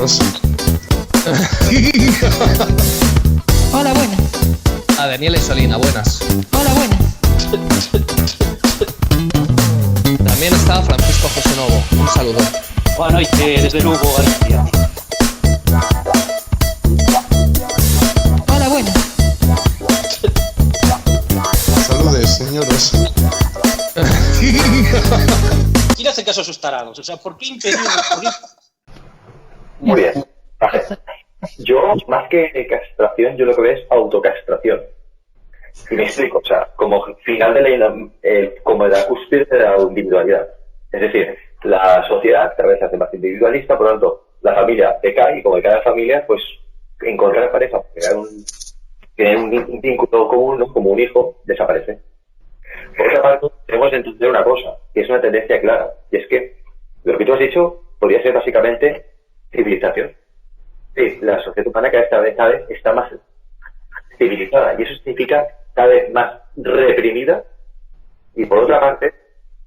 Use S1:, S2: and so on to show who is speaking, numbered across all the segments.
S1: señoras.
S2: Hola, buenas.
S3: A Daniela y Solina, buenas.
S2: Hola, buenas.
S3: También está Francisco José Novo. Un saludo.
S4: Boa noite desde Lugo, Galicia.
S2: Hola, buenas.
S1: Saludes, señoras.
S4: ¿Quién hace caso a esos tarados? O sea, ¿por qué impedir?
S5: Muy bien. Vale. Yo, más que castración, yo lo que veo es autocastración. Y me explico, o sea, como final de como la cúspide de la individualidad. Es decir, la sociedad cada vez se hace más individualista, por lo tanto, la familia decae, y como decae la familia, pues encontrar pareja, tener un vínculo común, ¿no? Como un hijo, desaparece. Por otra parte, tenemos que entender una cosa, que es una tendencia clara, y es que lo que tú has dicho podría ser básicamente civilización. Sí, la sociedad humana cada vez está más civilizada, y eso significa cada vez más reprimida, y por otra parte,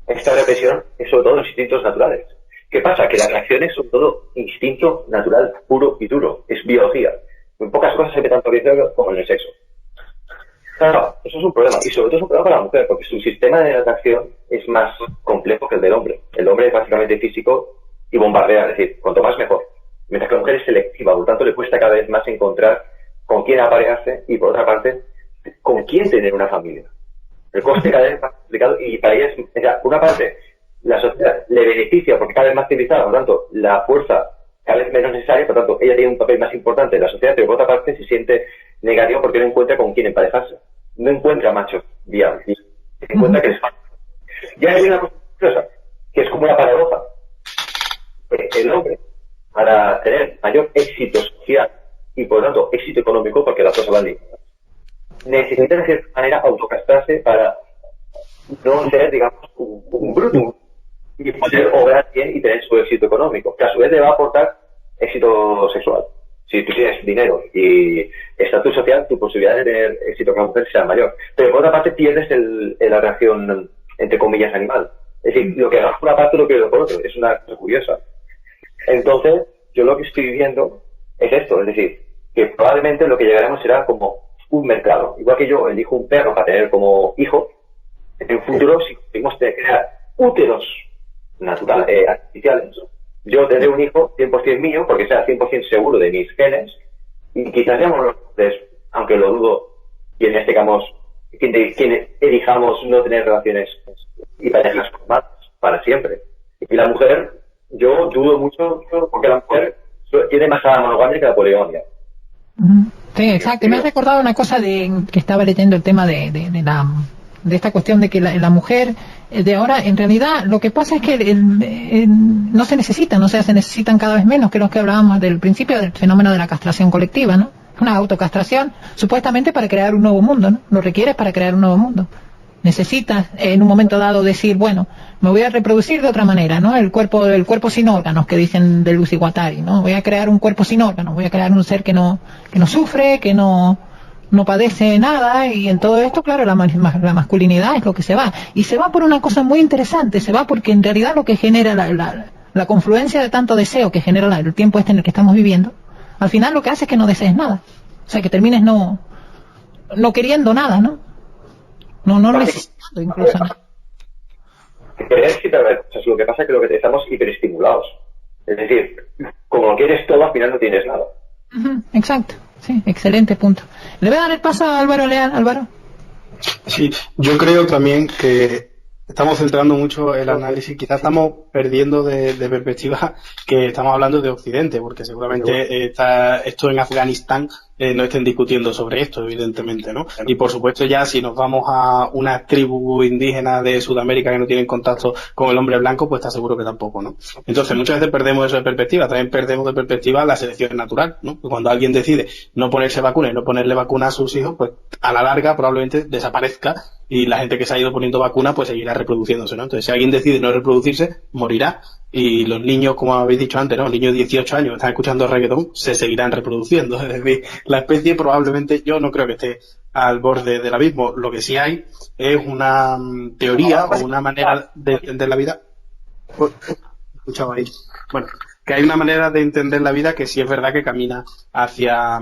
S5: esta represión es sobre todo los instintos naturales. ¿Qué pasa? Que las reacciones son todo instinto natural, puro y duro, es biología. En pocas cosas se ve tanto riesgo como en el sexo. Claro, eso es un problema, y sobre todo es un problema para la mujer, porque su sistema de atracción es más complejo que el del hombre. El hombre es básicamente físico y bombardea, es decir, cuanto más mejor. Mientras que la mujer es selectiva, por lo tanto le cuesta cada vez más encontrar con quién aparearse y, por otra parte, con quién tener una familia. El coste cada vez es más complicado y para ella es, por una parte, la sociedad le beneficia porque cada vez más civilizada, por lo tanto, la fuerza cada vez menos necesaria, por lo tanto, ella tiene un papel más importante en la sociedad, pero por otra parte se siente negativo porque no encuentra con quién emparejarse. No encuentra machos viables. Se encuentra que les falta. Ya hay una cosa que es como una paradoja. El hombre, para tener mayor éxito social y por lo tanto éxito económico, porque las cosas van ligadas, necesita de cierta manera autocastrarse para no ser, digamos, un bruto y poder obrar bien y tener su éxito económico, que a su vez le va a aportar éxito sexual. Si tú tienes dinero y estatus social, tu posibilidad de tener éxito con la mujer será mayor. Pero por otra parte pierdes la reacción, entre comillas, animal. Es decir, lo que hagas por una parte lo pierdes por otra. Es una cosa curiosa. Entonces, yo lo que estoy viendo es esto. Es decir, que probablemente lo que llegaremos será como un mercado. Igual que yo elijo un perro para tener como hijo, en el futuro, si conseguimos crear úteros naturales, artificiales, yo tendré un hijo 100% mío, porque sea 100% seguro de mis genes, y quizás seamos aunque lo dudo, quienes elijamos no tener relaciones y parejas formadas para siempre. Y la mujer, yo dudo mucho, porque la mujer tiene más a la monogamia que la poligamia.
S2: Sí, exacto. Me has recordado una cosa que estaba leyendo el tema de esta cuestión de que la mujer de ahora, en realidad, lo que pasa es que no se necesitan, o sea, se necesitan cada vez menos, que es lo que hablábamos del principio del fenómeno de la castración colectiva, ¿no? Una autocastración, supuestamente para crear un nuevo mundo, ¿no? Lo requieres para crear un nuevo mundo. Necesitas, en un momento dado, decir, bueno, me voy a reproducir de otra manera, ¿no? El cuerpo sin órganos, que dicen de Lucy Guattari, ¿no? Voy a crear un cuerpo sin órganos, voy a crear un ser que no sufre, que no padece nada, y en todo esto, claro, la masculinidad es lo que se va. Y se va por una cosa muy interesante, se va porque en realidad lo que genera la confluencia de tanto deseo que genera el tiempo este en el que estamos viviendo, al final lo que hace es que no desees nada. O sea, que termines no queriendo nada, ¿no? No necesitando incluso nada.
S5: Lo que pasa es que lo que estamos hiperestimulados. Es decir, como quieres todo, al final no tienes nada.
S2: Exacto. Sí, excelente punto. Le voy a dar el paso a Álvaro Leal. Álvaro.
S6: Sí, yo creo también que estamos centrando mucho el análisis, quizás estamos perdiendo de perspectiva que estamos hablando de Occidente, porque seguramente esto en Afganistán no estén discutiendo sobre esto, evidentemente, ¿no? Y por supuesto ya si nos vamos a una tribu indígena de Sudamérica que no tienen contacto con el hombre blanco, pues está seguro que tampoco, ¿no? Entonces muchas veces perdemos eso de perspectiva, también perdemos de perspectiva la selección natural, ¿no? Cuando alguien decide no ponerse vacuna y no ponerle vacuna a sus hijos, pues a la larga probablemente desaparezca y la gente que se ha ido poniendo vacuna pues seguirá reproduciéndose, ¿no? Entonces si alguien decide no reproducirse, morirá. Y los niños, como habéis dicho antes, ¿no? Los niños de 18 años que están escuchando reggaetón se seguirán reproduciendo. Es decir, la especie probablemente, yo no creo que esté al borde del abismo. Lo que sí hay es una teoría o una manera de entender la vida. Escuchaba ahí. Bueno, que hay una manera de entender la vida que sí es verdad que camina hacia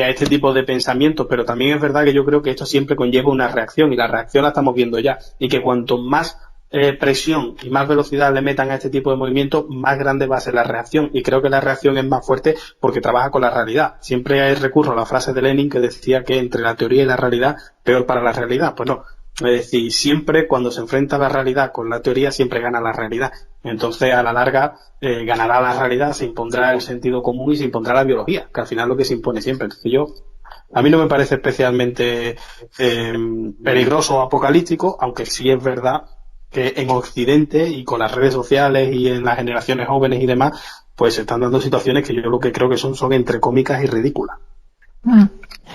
S6: este tipo de pensamientos, pero también es verdad que yo creo que esto siempre conlleva una reacción, y la reacción la estamos viendo ya, y que cuanto más presión y más velocidad le metan a este tipo de movimientos, más grande va a ser la reacción, y creo que la reacción es más fuerte porque trabaja con la realidad. Siempre hay recurso a la frase de Lenin que decía que entre la teoría y la realidad, peor para la realidad. Pues no, es decir, siempre cuando se enfrenta la realidad con la teoría, siempre gana la realidad. Entonces, a la larga, ganará la realidad, se impondrá el sentido común y se impondrá la biología, que al final es lo que se impone siempre. Entonces a mí no me parece especialmente peligroso o apocalíptico, aunque sí es verdad que en Occidente y con las redes sociales y en las generaciones jóvenes y demás, pues se están dando situaciones que yo lo que creo que son entre cómicas y ridículas.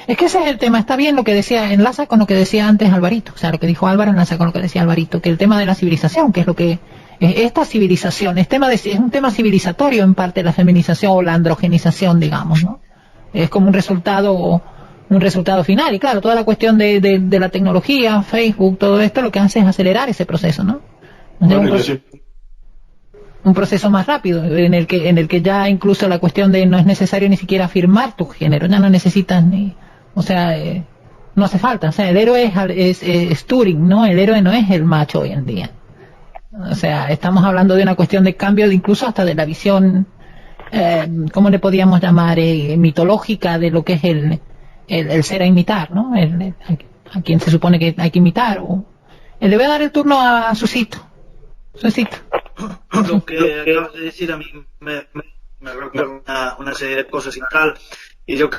S2: Es que ese es el tema. Está bien lo que decía, enlaza con lo que decía antes Alvarito, o sea, lo que dijo Álvaro enlaza con lo que decía Alvarito, que el tema de la civilización, que es lo que esta civilización, es un tema civilizatorio en parte, la feminización o la androgenización, digamos, ¿no? Es como un resultado final. Y claro, toda la cuestión de la tecnología, Facebook, todo esto lo que hace es acelerar ese proceso, ¿no? Un proceso más rápido, en el que ya incluso la cuestión de no es necesario ni siquiera afirmar tu género, ya no necesitas no hace falta. O sea, el héroe es Turing, ¿no? El héroe no es el macho hoy en día. O sea, estamos hablando de una cuestión de cambio incluso hasta de la visión, ¿cómo le podíamos llamar? Mitológica de lo que es el ser a imitar, ¿no? A quien se supone que hay que imitar. Le voy a dar el turno a Susito.
S7: Lo que acabas de decir a mí me recuerda una serie de cosas y tal, y yo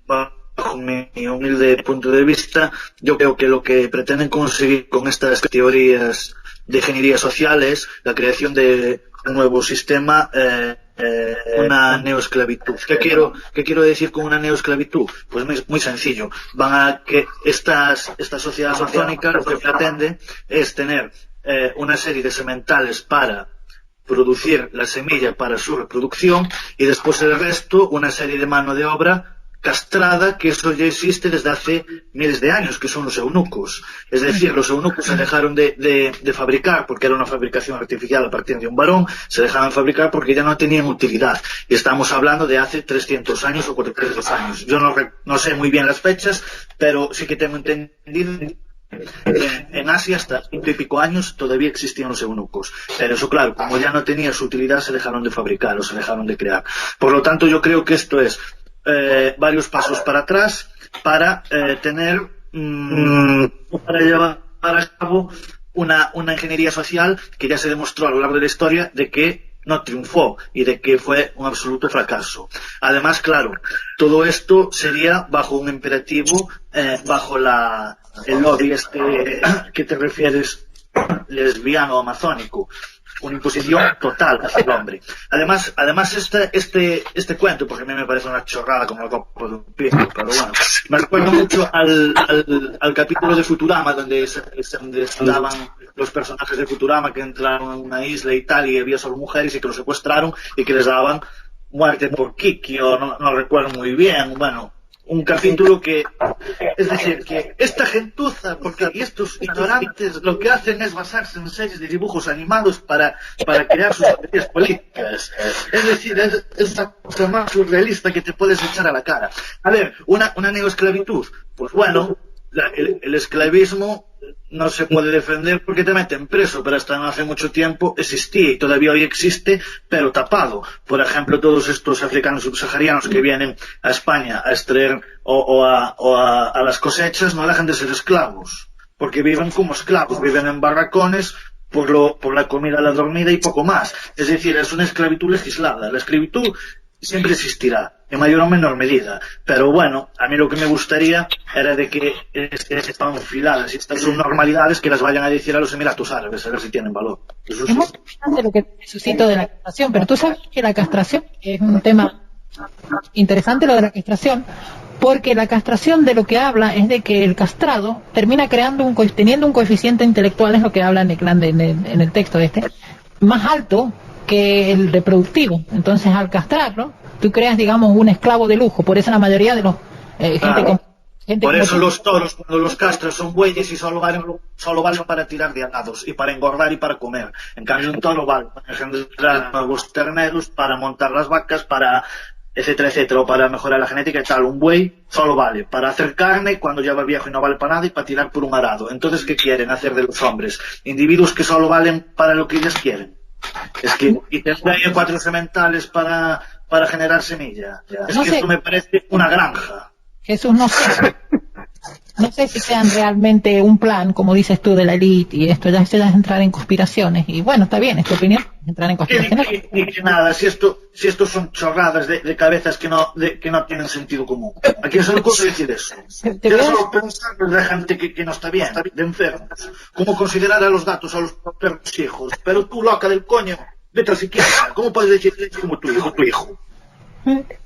S7: bajo mi humilde punto de vista, yo creo que lo que pretenden conseguir con estas teorías de ingeniería social es la creación de un nuevo sistema, una neoesclavitud. ¿Qué quiero decir con una neoesclavitud? Pues muy sencillo. Van a que esta sociedad amazónica lo que pretende es tener una serie de sementales para producir la semilla para su reproducción, y después el resto una serie de mano de obra castrada, que eso ya existe desde hace miles de años, que son los eunucos. Es decir, los eunucos se dejaron de fabricar porque era una fabricación artificial a partir de un varón, se dejaban fabricar porque ya no tenían utilidad, y estamos hablando de hace 300 años o 400 años. Yo no sé muy bien las fechas, pero sí que tengo entendido en Asia hasta 100 y pico años todavía existían los eunucos, pero eso claro, como ya no tenía su utilidad, se dejaron de fabricar o se dejaron de crear. Por lo tanto, yo creo que esto es varios pasos para atrás para para llevar a cabo una ingeniería social que ya se demostró a lo largo de la historia de que no triunfó y de que fue un absoluto fracaso. Además, claro, todo esto sería bajo un imperativo, bajo el lobby que te refieres, lesbiano amazónico, una imposición total hacia el hombre. Además este cuento, porque a mí me parece una chorrada como la copa de un pino, pero bueno, me recuerda mucho al capítulo de Futurama donde estaban los personajes de Futurama que entraron a una isla y tal, y había solo mujeres y que los secuestraron y que les daban muerte por Kiki, o no recuerdo muy bien. Bueno, un capítulo que, es decir, que esta gentuza, porque estos ignorantes lo que hacen es basarse en series de dibujos animados para crear sus teorías políticas. Es decir, es la cosa más surrealista que te puedes echar a la cara. A ver, una neoesclavitud, pues bueno, el esclavismo no se puede defender porque te meten preso, pero hasta no hace mucho tiempo existía y todavía hoy existe, pero tapado. Por ejemplo, todos estos africanos subsaharianos que vienen a España a extraer o a las cosechas no dejan de ser esclavos, porque viven como esclavos, viven en barracones por la comida, la dormida y poco más. Es decir, es una esclavitud legislada. La esclavitud siempre existirá, en mayor o menor medida, pero bueno, a mí lo que me gustaría era de que estaban filadas y estas son normalidades que las vayan a decir a los Emiratos Árabes, a ver si tienen valor. Eso sí.
S2: Es muy interesante lo que suscito de la castración, pero tú sabes que la castración es un tema interesante, lo de la castración, porque la castración de lo que habla es de que el castrado termina teniendo un coeficiente intelectual, es lo que habla en el texto más alto que el reproductivo. Entonces, al castrarlo, tú creas, digamos, un esclavo de lujo. Por eso la mayoría de los gente con Gente
S7: Por
S2: como
S7: eso
S2: tú.
S7: los toros, cuando los castras, son bueyes y solo valen para tirar de alados y para engordar y para comer. En cambio, un toro vale para engendrar nuevos terneros, para montar las vacas, para etcétera, etcétera, o para mejorar la genética y tal. Un buey solo vale para hacer carne cuando ya va viejo y no vale para nada y para tirar por un arado. Entonces, ¿qué quieren hacer de los hombres? Individuos que solo valen para lo que ellos quieren. Es que y tendrán 4 sementales para generar semilla. Es
S2: No
S7: que
S2: sé.
S7: esto me parece una granja.
S2: Jesús, no sé si sean realmente un plan, como dices tú, de la élite, y esto ya es entrar en conspiraciones. Y bueno, está bien, es tu opinión, entrar en conspiraciones.
S7: Ni que nada, si esto son chorradas de cabezas que no tienen sentido común. ¿A quién se le ocurre decir eso?
S2: Te
S7: Ya
S2: voy a-
S7: solo pensar de gente que no está bien, de enfermos. ¿Cómo considerar a los gatos, a los perros hijos? Pero tú, loca del coño, vete al psiquiatra. ¿Cómo puedes decir como tu hijo?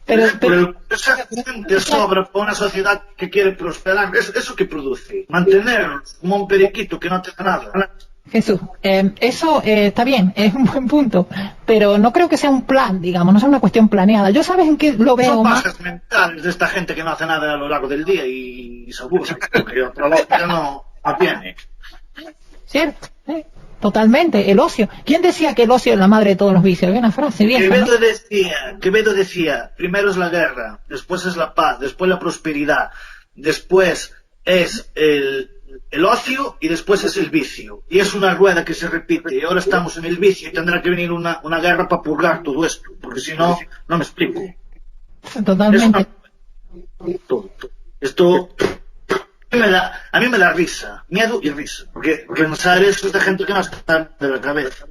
S2: Pero,
S7: Esa gente sobra para una sociedad que quiere prosperar. ¿Eso que produce? Mantenerlos como un periquito que no te da nada.
S2: Jesús, eso está bien, es un buen punto, pero no creo que sea un plan, digamos, no es una cuestión planeada. Yo sabes en qué lo veo
S7: Son
S2: más.
S7: bajas mentales de esta gente que no hace nada a lo largo del día y se aburre, porque otra vez ya no tiene.
S2: ¿Cierto? Totalmente, el ocio. ¿Quién decía que el ocio es la madre de todos los vicios? Hay una frase vieja, ¿no?
S7: Quevedo decía, primero es la guerra, después es la paz, después la prosperidad, después es el ocio y después es el vicio. Y es una rueda que se repite. Y ahora estamos en el vicio y tendrá que venir una guerra para purgar todo esto, porque si no, no me explico.
S2: Totalmente.
S7: Esto a mí me da risa, miedo y risa, porque pensar eso es de gente que no está de la cabeza.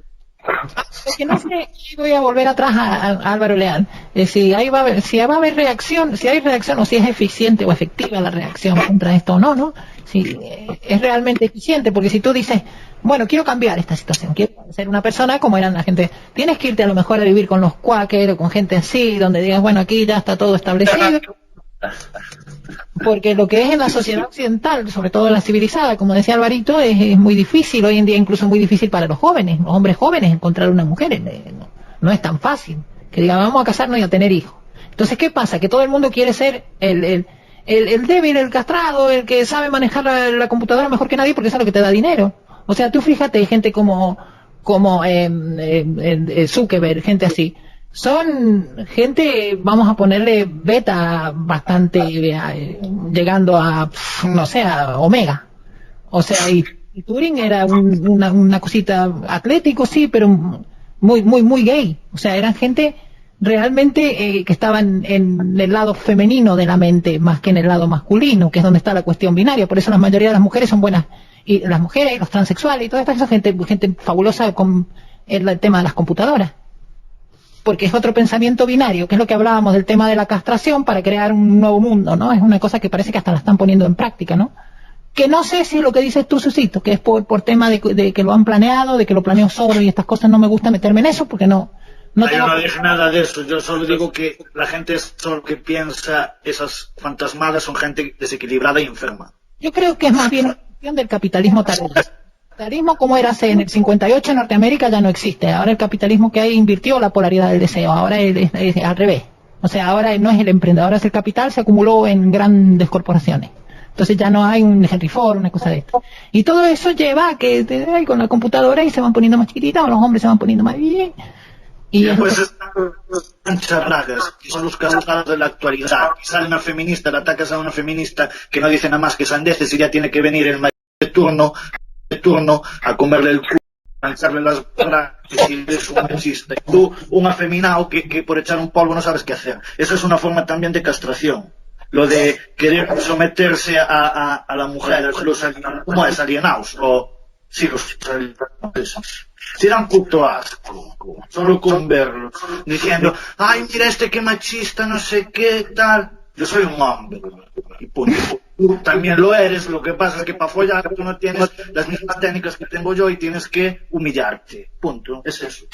S2: Porque no sé, voy a volver atrás a Álvaro Leal. Si va a haber reacción, si hay reacción o si es eficiente o efectiva la reacción contra esto o no, ¿no? Si es realmente eficiente, porque si tú dices, bueno, quiero cambiar esta situación, quiero ser una persona como eran la gente, tienes que irte a lo mejor a vivir con los cuáqueros o con gente así, donde digas, bueno, aquí ya está todo establecido. Porque lo que es en la sociedad occidental, sobre todo en la civilizada, como decía Alvarito, es muy difícil, hoy en día incluso muy difícil para los jóvenes, los hombres jóvenes, encontrar una mujer, no es tan fácil, que digan vamos a casarnos y a tener hijos. Entonces, ¿qué pasa? Que todo el mundo quiere ser el débil, el castrado, el que sabe manejar la computadora mejor que nadie porque es lo que te da dinero. O sea, tú fíjate, gente como Zuckerberg, gente así, son gente, vamos a ponerle beta bastante, llegando a, no sé, a omega. O sea, y Turing era una cosita atlético, sí, pero muy gay. O sea, eran gente realmente que estaban en el lado femenino de la mente más que en el lado masculino, que es donde está la cuestión binaria. Por eso la mayoría de las mujeres son buenas, y las mujeres, los transexuales y toda esta gente fabulosa con el tema de las computadoras. Porque es otro pensamiento binario, que es lo que hablábamos del tema de la castración para crear un nuevo mundo, ¿no? Es una cosa que parece que hasta la están poniendo en práctica, ¿no? Que no sé si lo que dices tú, Susito, que es por tema de que lo han planeado, de que lo planeó Soros y estas cosas, no me gusta meterme en eso porque no
S7: Yo no dije nada de eso, yo solo digo que la gente solo que piensa esas fantasmadas son gente desequilibrada y enferma.
S2: Yo creo que es más bien una cuestión del capitalismo tardío. El capitalismo como era hace en el 58 en Norteamérica ya no existe. Ahora el capitalismo que hay invirtió la polaridad del deseo. Ahora es al revés. O sea, ahora no es el emprendedor, ahora es el capital, se acumuló en grandes corporaciones. Entonces ya no hay un Henry Ford, una cosa de esto. Y todo eso lleva a que con la computadora y se van poniendo más chiquititas, o los hombres se van poniendo más bien.
S7: Y después están charradas, que son los casados de la actualidad. Que sale una feminista, le atacas a una feminista que no dice nada más que sandeces y ya tiene que venir el marido de turno a comerle el culo, a lanzarle las brazos y es un machista. Y tú, un afeminado que por echar un polvo no sabes qué hacer. Esa es una forma también de castración. Lo de querer someterse a la mujer, ¿cómo es? Alienados. Sí, los alienados. Si dan puto asco, solo con verlos, diciendo, ay, mira que machista, no sé qué, tal. Yo soy un hombre, y punto. Tú también lo eres, lo que pasa es que para follar tú no tienes las mismas técnicas que tengo yo y tienes que humillarte, punto, es eso.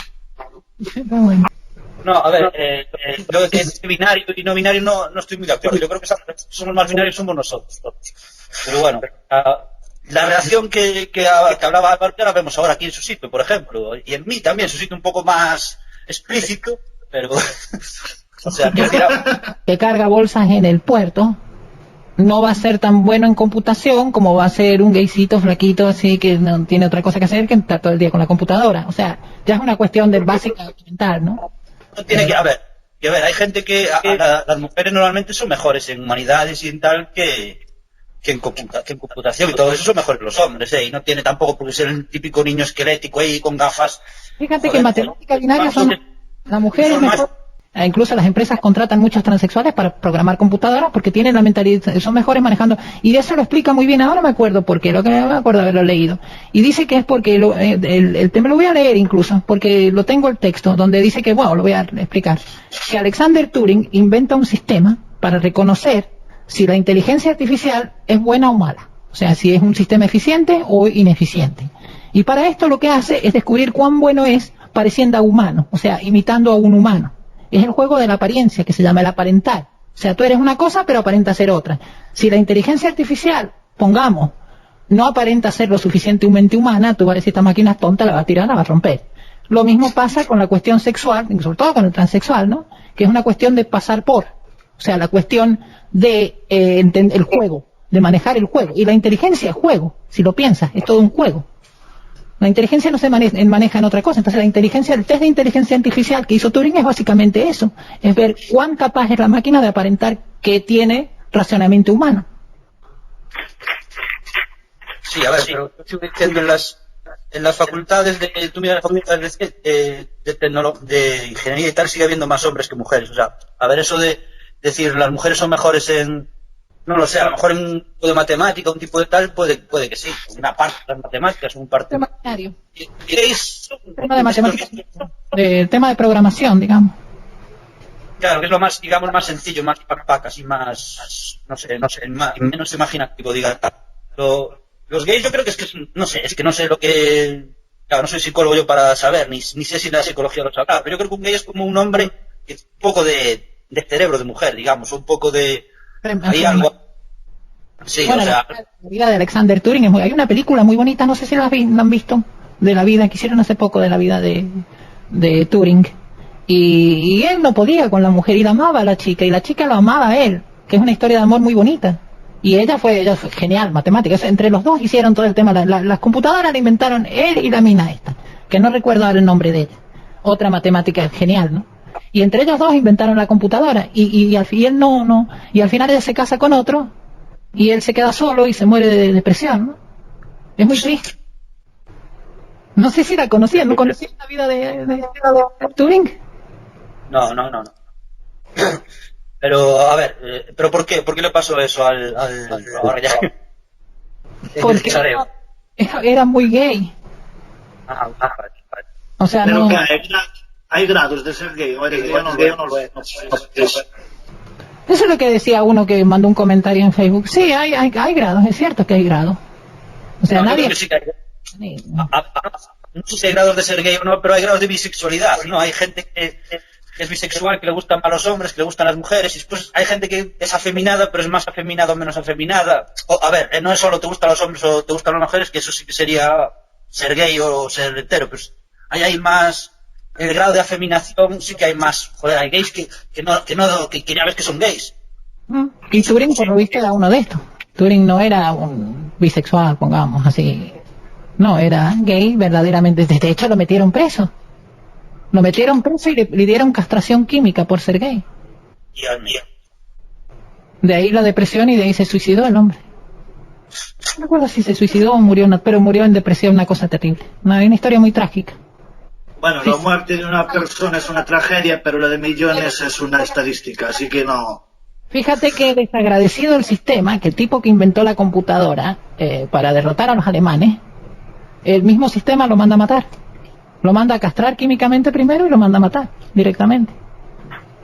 S8: No, a ver, yo que es binario y no binario no estoy muy de acuerdo, yo creo que somos más binarios, somos nosotros todos. Pero bueno, la reacción que hablaba Álvaro la vemos ahora aquí en Susito, por ejemplo, y en mí también, Susito un poco más explícito, pero... o sea,
S2: que carga bolsas en el puerto. no va a ser tan bueno en computación como va a ser un gaycito flaquito así que no tiene otra cosa que hacer que estar todo el día con la computadora. O sea, ya es una cuestión de básica mental, ¿no?
S8: No tiene que, a ver, hay gente que las mujeres normalmente son mejores en humanidades y en tal que en computación, y todo eso son mejores los hombres, y no tiene tampoco por qué ser el típico niño esquelético ahí con gafas.
S2: Fíjate que en matemática binaria las mujeres mejor. Incluso las empresas contratan muchos transexuales para programar computadoras porque tienen la mentalidad, son mejores manejando, y de eso lo explica muy bien, ahora me acuerdo porque lo que me acuerdo de haberlo leído, y dice que es porque el tema lo voy a leer incluso, porque lo tengo el texto, donde dice que, bueno, lo voy a explicar, que Alexander Turing inventa un sistema para reconocer si la inteligencia artificial es buena o mala, o sea, si es un sistema eficiente o ineficiente, y para esto lo que hace es descubrir cuán bueno es pareciendo a humano, o sea, imitando a un humano. Es el juego de la apariencia, que se llama el aparentar. O sea, tú eres una cosa, pero aparenta ser otra. Si la inteligencia artificial, pongamos, no aparenta ser lo suficientemente humana, tú vas a decir, esta máquina es tonta, la va a tirar, la va a romper. Lo mismo pasa con la cuestión sexual, sobre todo con el transexual, ¿no? Que es una cuestión de pasar por. O sea, la cuestión de el juego, de manejar el juego. Y la inteligencia es juego, si lo piensas, es todo un juego. La inteligencia no se maneja en otra cosa. Entonces el test de inteligencia artificial que hizo Turing es básicamente eso. Es ver cuán capaz es la máquina de aparentar que tiene racionamiento humano.
S8: Sí, a ver, pero estoy diciendo en las facultades tú miras las facultades de ingeniería y tal, sigue habiendo más hombres que mujeres. O sea, a ver, eso de decir las mujeres son mejores en, no lo sé, a lo mejor en un tipo de matemática, un tipo de tal, puede que sí. Una parte de las matemáticas, un parte...
S2: Tema de matemáticas, tema de programación, digamos.
S8: Claro, que es lo más, digamos, más sencillo, más pacas y más, no sé, menos imaginativo, diga. Los gays yo creo que es que no sé lo que... Claro, no soy psicólogo yo para saber, ni sé si la psicología lo sabrá, pero yo creo que un gay es como un hombre que un poco de cerebro de mujer, digamos, un poco de... Hay algo... Sí,
S2: bueno,
S8: o sea...
S2: la vida de Alexander Turing es hay una película muy bonita, no sé si la han visto, de la vida que hicieron hace poco de la vida de Turing, y él no podía con la mujer y la amaba a la chica y la chica lo amaba a él, que es una historia de amor muy bonita, y ella fue genial, matemática. Entre los dos hicieron todo el tema, las computadoras la inventaron él y la mina esta, que no recuerdo ahora el nombre de ella, otra matemática genial, ¿no? Y entre ellos dos inventaron la computadora y al final ella se casa con otro y él se queda solo y se muere de depresión, ¿no? Es muy triste. No sé si la conocían, ¿no conocían la vida de Turing?
S8: No. Pero, a ver, ¿pero por qué? ¿Por qué le pasó eso al ahora ya?
S2: Porque era muy gay. O sea,
S7: pero
S2: no...
S7: Hay grados de ser gay, o eres gay o no.
S2: Eso es lo que decía uno que mandó un comentario en Facebook. Sí, hay grados, es cierto que hay grados. O sea, nadie...
S8: No sé si hay grados de ser gay o no, pero hay grados de bisexualidad, ¿no? Hay gente que es bisexual, que le gustan más los hombres, que le gustan las mujeres, y después hay gente que es afeminada, pero es más afeminada o menos afeminada. A ver, no es solo te gustan los hombres o te gustan las mujeres, que eso sí que sería ser gay o ser hetero, pues hay más... El grado de afeminación sí que hay más. Joder, hay gays que ya ves que son gays.
S2: Y Turing, por lo visto, era uno de estos. Turing no era un bisexual, pongamos así. No, era gay verdaderamente. De hecho, lo metieron preso. Lo metieron preso y le dieron castración química por ser gay.
S8: Dios mío.
S2: De ahí la depresión y de ahí se suicidó el hombre. No recuerdo si se suicidó o murió, pero murió en depresión, una cosa terrible. Una historia muy trágica.
S7: Bueno, la muerte de una persona es una tragedia, pero la de millones es una estadística, así que no...
S2: Fíjate que desagradecido el sistema, que el tipo que inventó la computadora para derrotar a los alemanes, el mismo sistema lo manda a matar. Lo manda a castrar químicamente primero y lo manda a matar directamente.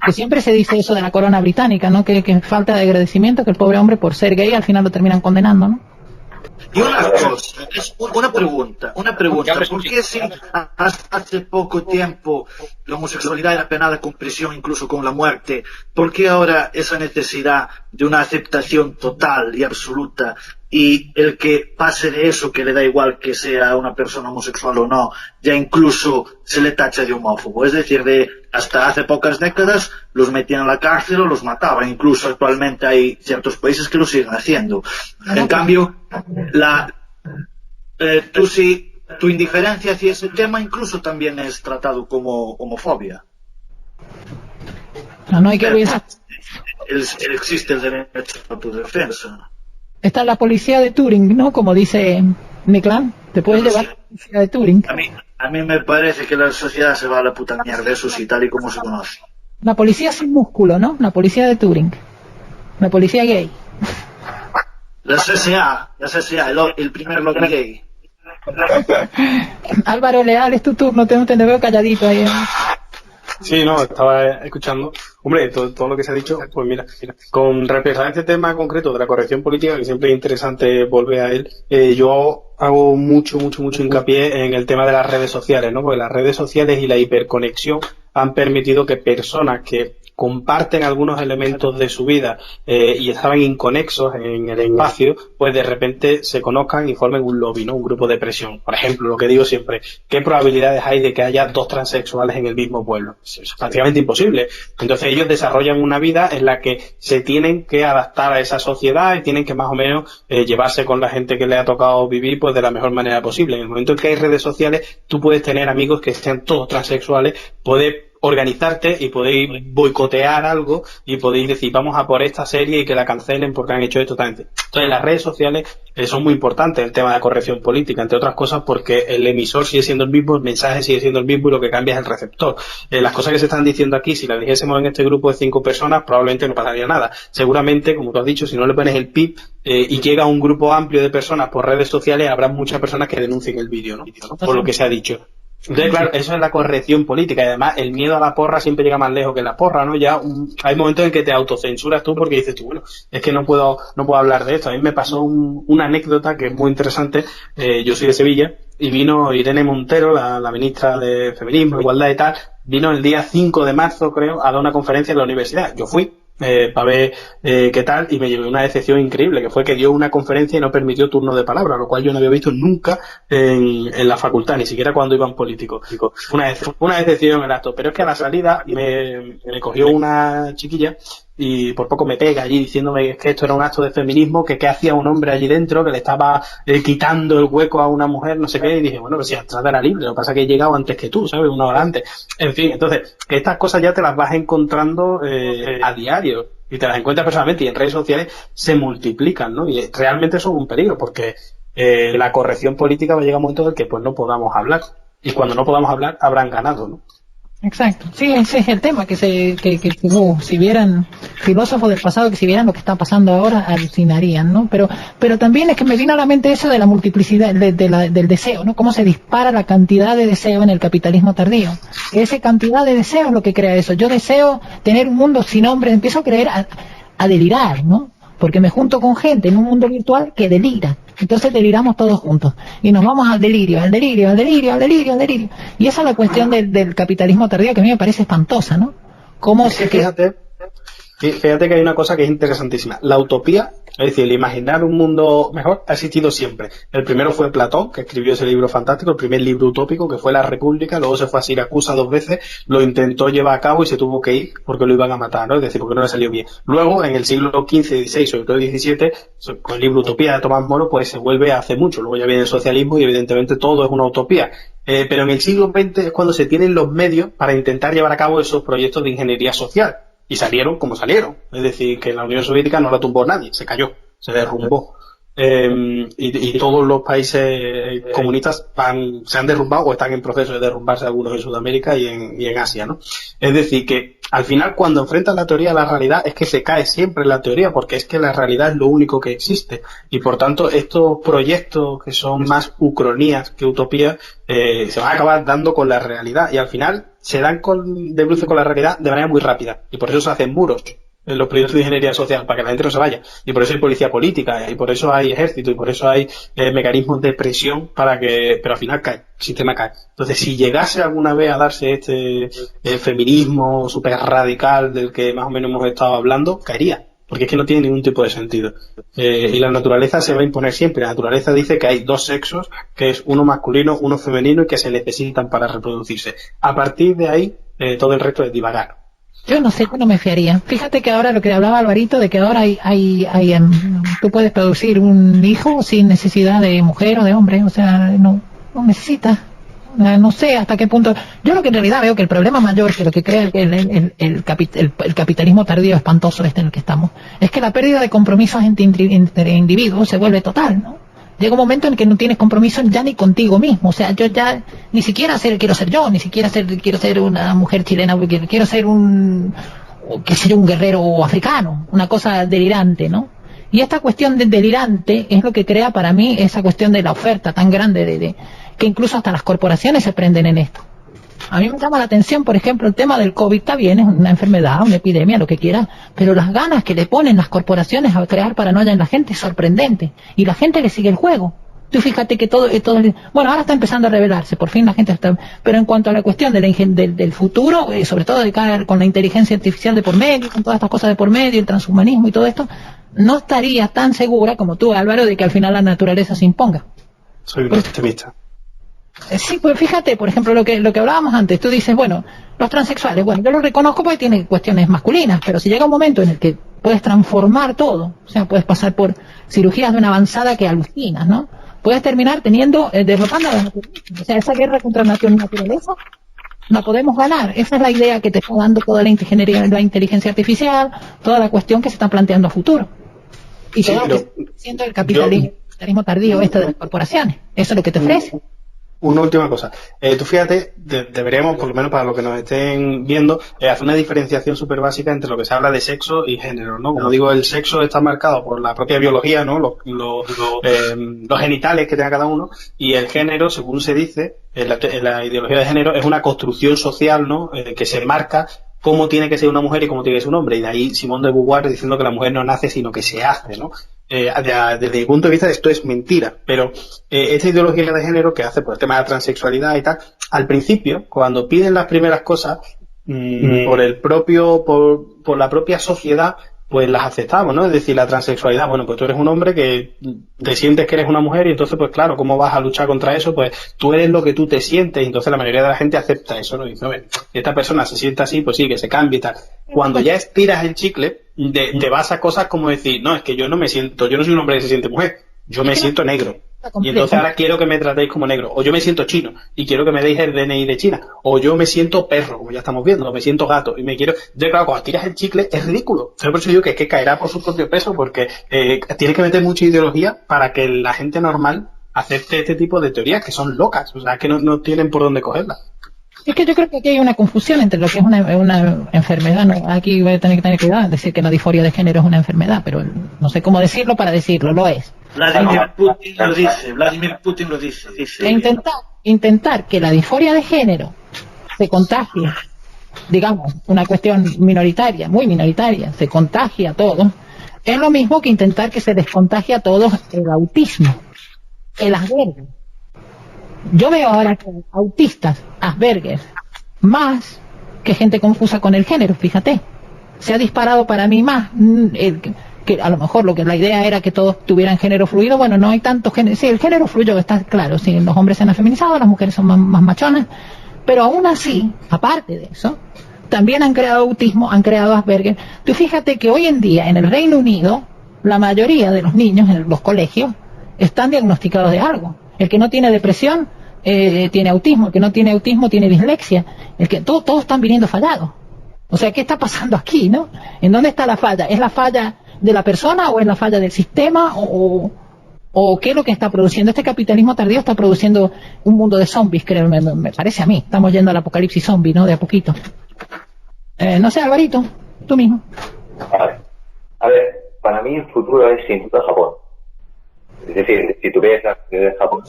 S2: Que siempre se dice eso de la corona británica, ¿no? Que falta de agradecimiento, que el pobre hombre por ser gay al final lo terminan condenando, ¿no?
S7: Y una cosa, cosa, es una pregunta. ¿Por qué si hasta hace poco tiempo la homosexualidad era penada con prisión, incluso con la muerte, por qué ahora esa necesidad de una aceptación total y absoluta, y el que pase de eso, que le da igual que sea una persona homosexual o no, ya incluso se le tacha de homófobo? Es decir, hasta hace pocas décadas los metían en la cárcel o los mataban. Incluso actualmente hay ciertos países que lo siguen haciendo. En cambio, tu indiferencia hacia ese tema incluso también es tratado como homofobia.
S2: No hay que olvidar.
S7: Existe el derecho a tu defensa.
S2: Está la policía de Turing, ¿no? Como dice mi clan, te puedes llevar a la policía de Turing.
S7: A mí me parece que la sociedad se va a la puta mierda, eso sí, tal y como se conoce.
S2: La policía sin músculo, ¿no? La policía de Turing. La policía gay.
S7: La CSA, el primer lobby gay.
S2: Álvaro Leal, es tu turno, te veo calladito ahí.
S6: Sí, no, estaba escuchando. Hombre, todo lo que se ha dicho, pues mira, con respecto a este tema concreto de la corrección política, que siempre es interesante volver a él, yo hago mucho hincapié en el tema de las redes sociales, ¿no? Porque las redes sociales y la hiperconexión han permitido que personas que comparten algunos elementos de su vida y estaban inconexos en el espacio, pues de repente se conozcan y formen un lobby, ¿no? Un grupo de presión. Por ejemplo, lo que digo siempre, ¿qué probabilidades hay de que haya 2 transexuales en el mismo pueblo? Es prácticamente imposible. Entonces ellos desarrollan una vida en la que se tienen que adaptar a esa sociedad y tienen que más o menos llevarse con la gente que le ha tocado vivir pues de la mejor manera posible. En el momento en que hay redes sociales, tú puedes tener amigos que sean todos transexuales, puedes organizarte y podéis boicotear algo y podéis decir vamos a por esta serie y que la cancelen porque han hecho esto también. Entonces las redes sociales son muy importantes en el tema de la corrección política, entre otras cosas porque el emisor sigue siendo el mismo, el mensaje sigue siendo el mismo y lo que cambia es el receptor. Las cosas que se están diciendo aquí, si las dijésemos en este grupo de 5 personas, probablemente no pasaría nada. Seguramente, como tú has dicho, si no le pones el pip y llega a un grupo amplio de personas por redes sociales, habrá muchas personas que denuncien el vídeo, ¿no? Por lo que se ha dicho. Entonces, claro, eso es la corrección política y además el miedo a la porra siempre llega más lejos que la porra, ¿no? Ya hay momentos en que te autocensuras tú porque dices tú, bueno, es que no puedo hablar de esto. A mí me pasó una anécdota que es muy interesante. Yo soy de Sevilla y vino Irene Montero, la ministra de Feminismo, Igualdad y tal, vino el día 5 de marzo, creo, a dar una conferencia en la universidad. Yo fui para ver qué tal y me llevé una decepción increíble, que fue que dio una conferencia y no permitió turno de palabra, lo cual yo no había visto nunca en la facultad, ni siquiera cuando iban políticos. Una decepción el acto, pero es que a la salida me cogió una chiquilla y por poco me pega allí diciéndome que esto era un acto de feminismo, que qué hacía un hombre allí dentro, que le estaba quitando el hueco a una mujer, no sé qué, y dije, bueno, pues si la entrada era libre, lo que pasa es que he llegado antes que tú, ¿sabes? 1 hora antes. En fin, entonces, que estas cosas ya te las vas encontrando a diario, y te las encuentras personalmente, y en redes sociales se multiplican, ¿no? Y realmente son un peligro, porque la corrección política va a llegar un momento en el que pues no podamos hablar, y cuando no podamos hablar, habrán ganado, ¿no?
S2: Exacto, sí, ese es el tema, que si vieran filósofos del pasado, que si vieran lo que está pasando ahora, alucinarían, ¿no? Pero también es que me vino a la mente eso de la multiplicidad, del deseo, ¿no? Cómo se dispara la cantidad de deseo en el capitalismo tardío. Esa cantidad de deseo es lo que crea eso. Yo deseo tener un mundo sin hombres, empiezo a creer, a delirar, ¿no? Porque me junto con gente en un mundo virtual que delira. Entonces deliramos todos juntos. Y nos vamos al delirio. Y esa es la cuestión del capitalismo tardío que a mí me parece espantosa, ¿no?
S6: Fíjate que hay una cosa que es interesantísima. La utopía, es decir, el imaginar un mundo mejor, ha existido siempre. El primero fue Platón, que escribió ese libro fantástico, el primer libro utópico, que fue La República, luego se fue a Siracusa 2 veces, lo intentó llevar a cabo y se tuvo que ir porque lo iban a matar, ¿no? Es decir, porque no le salió bien. Luego, en el siglo XV, XVI, sobre todo XVII, con el libro Utopía de Tomás Moro, pues se vuelve a hace mucho. Luego ya viene el socialismo y evidentemente todo es una utopía. Pero en el siglo XX es cuando se tienen los medios para intentar llevar a cabo esos proyectos de ingeniería social. Y salieron como salieron. Es decir, que la Unión Soviética no la tumbó nadie, se cayó, se derrumbó. Y todos los países comunistas se han derrumbado o están en proceso de derrumbarse, algunos en Sudamérica y en Asia, ¿no? Es decir, que al final cuando enfrentas la teoría a la realidad es que se cae siempre la teoría, porque es que la realidad es lo único que existe. Y por tanto, estos proyectos que son más ucronías que utopías, se van a acabar dando con la realidad y al final se dan de bruces con la realidad de manera muy rápida. Y por eso se hacen muros. los proyectos de ingeniería social, para que la gente no se vaya. Y por eso hay policía política, y por eso hay ejército, y por eso hay mecanismos de presión pero al final cae, el sistema cae. Entonces, si llegase alguna vez a darse este feminismo súper radical del que más o menos hemos estado hablando, caería. Porque es que no tiene ningún tipo de sentido. Y la naturaleza se va a imponer siempre. La naturaleza dice que hay dos sexos, que es uno masculino, uno femenino, y que se necesitan para reproducirse. A partir de ahí, todo el resto es divagar.
S2: Yo no sé, yo no me fiaría. Fíjate que ahora lo que hablaba Alvarito, de que ahora tú puedes producir un hijo sin necesidad de mujer o de hombre. O sea, no necesitas. No sé hasta qué punto. Yo lo que en realidad veo que el problema mayor, que lo que crea el capitalismo tardío espantoso en el que estamos, es que la pérdida de compromisos entre individuos se vuelve total, ¿no? Llega un momento en que no tienes compromiso ya ni contigo mismo. O sea, yo ya ni siquiera quiero ser yo, ni siquiera quiero ser una mujer chilena, quiero ser un guerrero africano, una cosa delirante, ¿no? Y esta cuestión de delirante es lo que crea para mí esa cuestión de la oferta tan grande que incluso hasta las corporaciones se prenden en esto. A mí me llama la atención, por ejemplo, el tema del COVID. Está bien, es una enfermedad, una epidemia, lo que quiera, pero las ganas que le ponen las corporaciones a crear paranoia en la gente es sorprendente, y la gente le sigue el juego. Tú fíjate que bueno, ahora está empezando a revelarse, por fin la gente está. Pero en cuanto a la cuestión del futuro, sobre todo con la inteligencia artificial de por medio, con todas estas cosas de por medio, el transhumanismo y todo esto, no estaría tan segura como tú, Álvaro, de que al final la naturaleza se imponga.
S6: Soy un optimista.
S2: Sí, pues fíjate, por ejemplo, lo que hablábamos antes. Tú dices, bueno, los transexuales, bueno, yo los reconozco porque tienen cuestiones masculinas, pero si llega un momento en el que puedes transformar todo, o sea, puedes pasar por cirugías de una avanzada que alucinas, ¿no? Puedes terminar derrotando a la naturaleza. O sea, esa guerra contra la naturaleza la podemos ganar. Esa es la idea que te está dando toda la ingeniería, la inteligencia artificial, toda la cuestión que se está planteando a futuro. Y todo lo que está haciendo el capitalismo tardío de las corporaciones. Eso es lo que te ofrece.
S6: Una última cosa. Tú fíjate, deberíamos, por lo menos para los que nos estén viendo, hacer una diferenciación súper básica entre lo que se habla de sexo y género, ¿no? Como digo, el sexo está marcado por la propia biología, ¿no? Los genitales que tenga cada uno, y el género, según se dice, la ideología de género es una construcción social, ¿no? Que se marca cómo tiene que ser una mujer y cómo tiene que ser un hombre. Y de ahí Simone de Beauvoir diciendo que la mujer no nace, sino que se hace, ¿no? Desde mi punto de vista esto es mentira, pero esta ideología de género que hace por el tema de la transexualidad y tal, al principio, cuando piden las primeras cosas, por la propia sociedad, pues las aceptamos, ¿no? Es decir, la transexualidad, bueno, pues tú eres un hombre que te sientes que eres una mujer, y entonces, pues claro, ¿cómo vas a luchar contra eso? Pues tú eres lo que tú te sientes, y entonces la mayoría de la gente acepta eso, ¿no? Y dice, bueno, esta persona se siente así, pues sí, que se cambie y tal. Cuando ya estiras el chicle, te vas a cosas como decir, no, es que yo no soy un hombre que se siente mujer, yo me siento negro. Y entonces ahora quiero que me tratéis como negro. O yo me siento chino y quiero que me deis el DNI de China. O yo me siento perro, como ya estamos viendo, o me siento gato y me quiero... Yo, claro, cuando tiras el chicle es ridículo. Por eso digo que es que caerá por su propio peso, porque tiene que meter mucha ideología para que la gente normal acepte este tipo de teorías que son locas. O sea, que no tienen por dónde cogerlas.
S2: Es que yo creo que aquí hay una confusión entre lo que es una enfermedad, ¿no? Aquí voy a tener que tener cuidado en decir que la disforia de género es una enfermedad, pero no sé cómo decirlo para decirlo, lo es.
S7: Vladimir Putin lo dice.
S2: Intentar que la disforia de género se contagie, digamos, una cuestión minoritaria, muy minoritaria, se contagia a todos, es lo mismo que intentar que se descontagie a todos el autismo, el Asperger. Yo veo ahora que autistas, Asperger, más que gente confusa con el género, fíjate. Se ha disparado para mí más que a lo mejor la idea era que todos tuvieran género fluido. Bueno, no hay tanto género. Sí, el género fluido está claro. Sí, los hombres se han feminizado, las mujeres son más machonas. Pero aún así, aparte de eso, también han creado autismo, han creado Asperger. Tú fíjate que hoy en día en el Reino Unido, la mayoría de los niños en los colegios están diagnosticados de algo. El que no tiene depresión tiene autismo, el que no tiene autismo tiene dislexia, todos están viniendo fallados. O sea, ¿qué está pasando aquí, no? ¿En dónde está la falla? ¿Es la falla de la persona o es la falla del sistema o qué es lo que está produciendo? Este capitalismo tardío está produciendo un mundo de zombies, creo, me parece a mí. Estamos yendo al apocalipsis zombie, ¿no? De a poquito. No sé, Alvarito, tú mismo.
S5: A ver, para mí el futuro es sin duda Japón. Es decir, si tú ves la sociedad de Japón,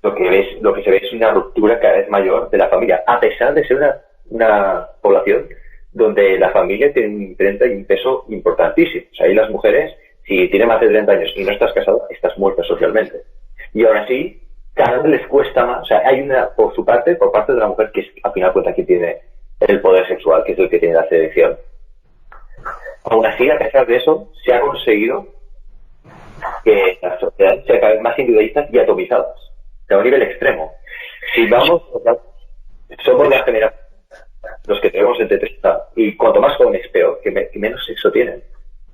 S5: lo que se ve es una ruptura cada vez mayor de la familia, a pesar de ser una población donde la familia tiene un peso importantísimo. O sea, ahí las mujeres, si tienen más de 30 años y no estás casado, estás muerta socialmente. Y ahora sí, cada vez les cuesta más. O sea, hay una, por parte de la mujer, que es, al final cuenta que tiene el poder sexual, que es el que tiene la selección. Aún así, a pesar de eso, se ha conseguido que las sociedades sean cada vez más individualistas y atomizadas, a un nivel extremo. Si vamos, somos la generación, los que tenemos entre 30, y cuanto más jóvenes peor, que menos sexo tienen.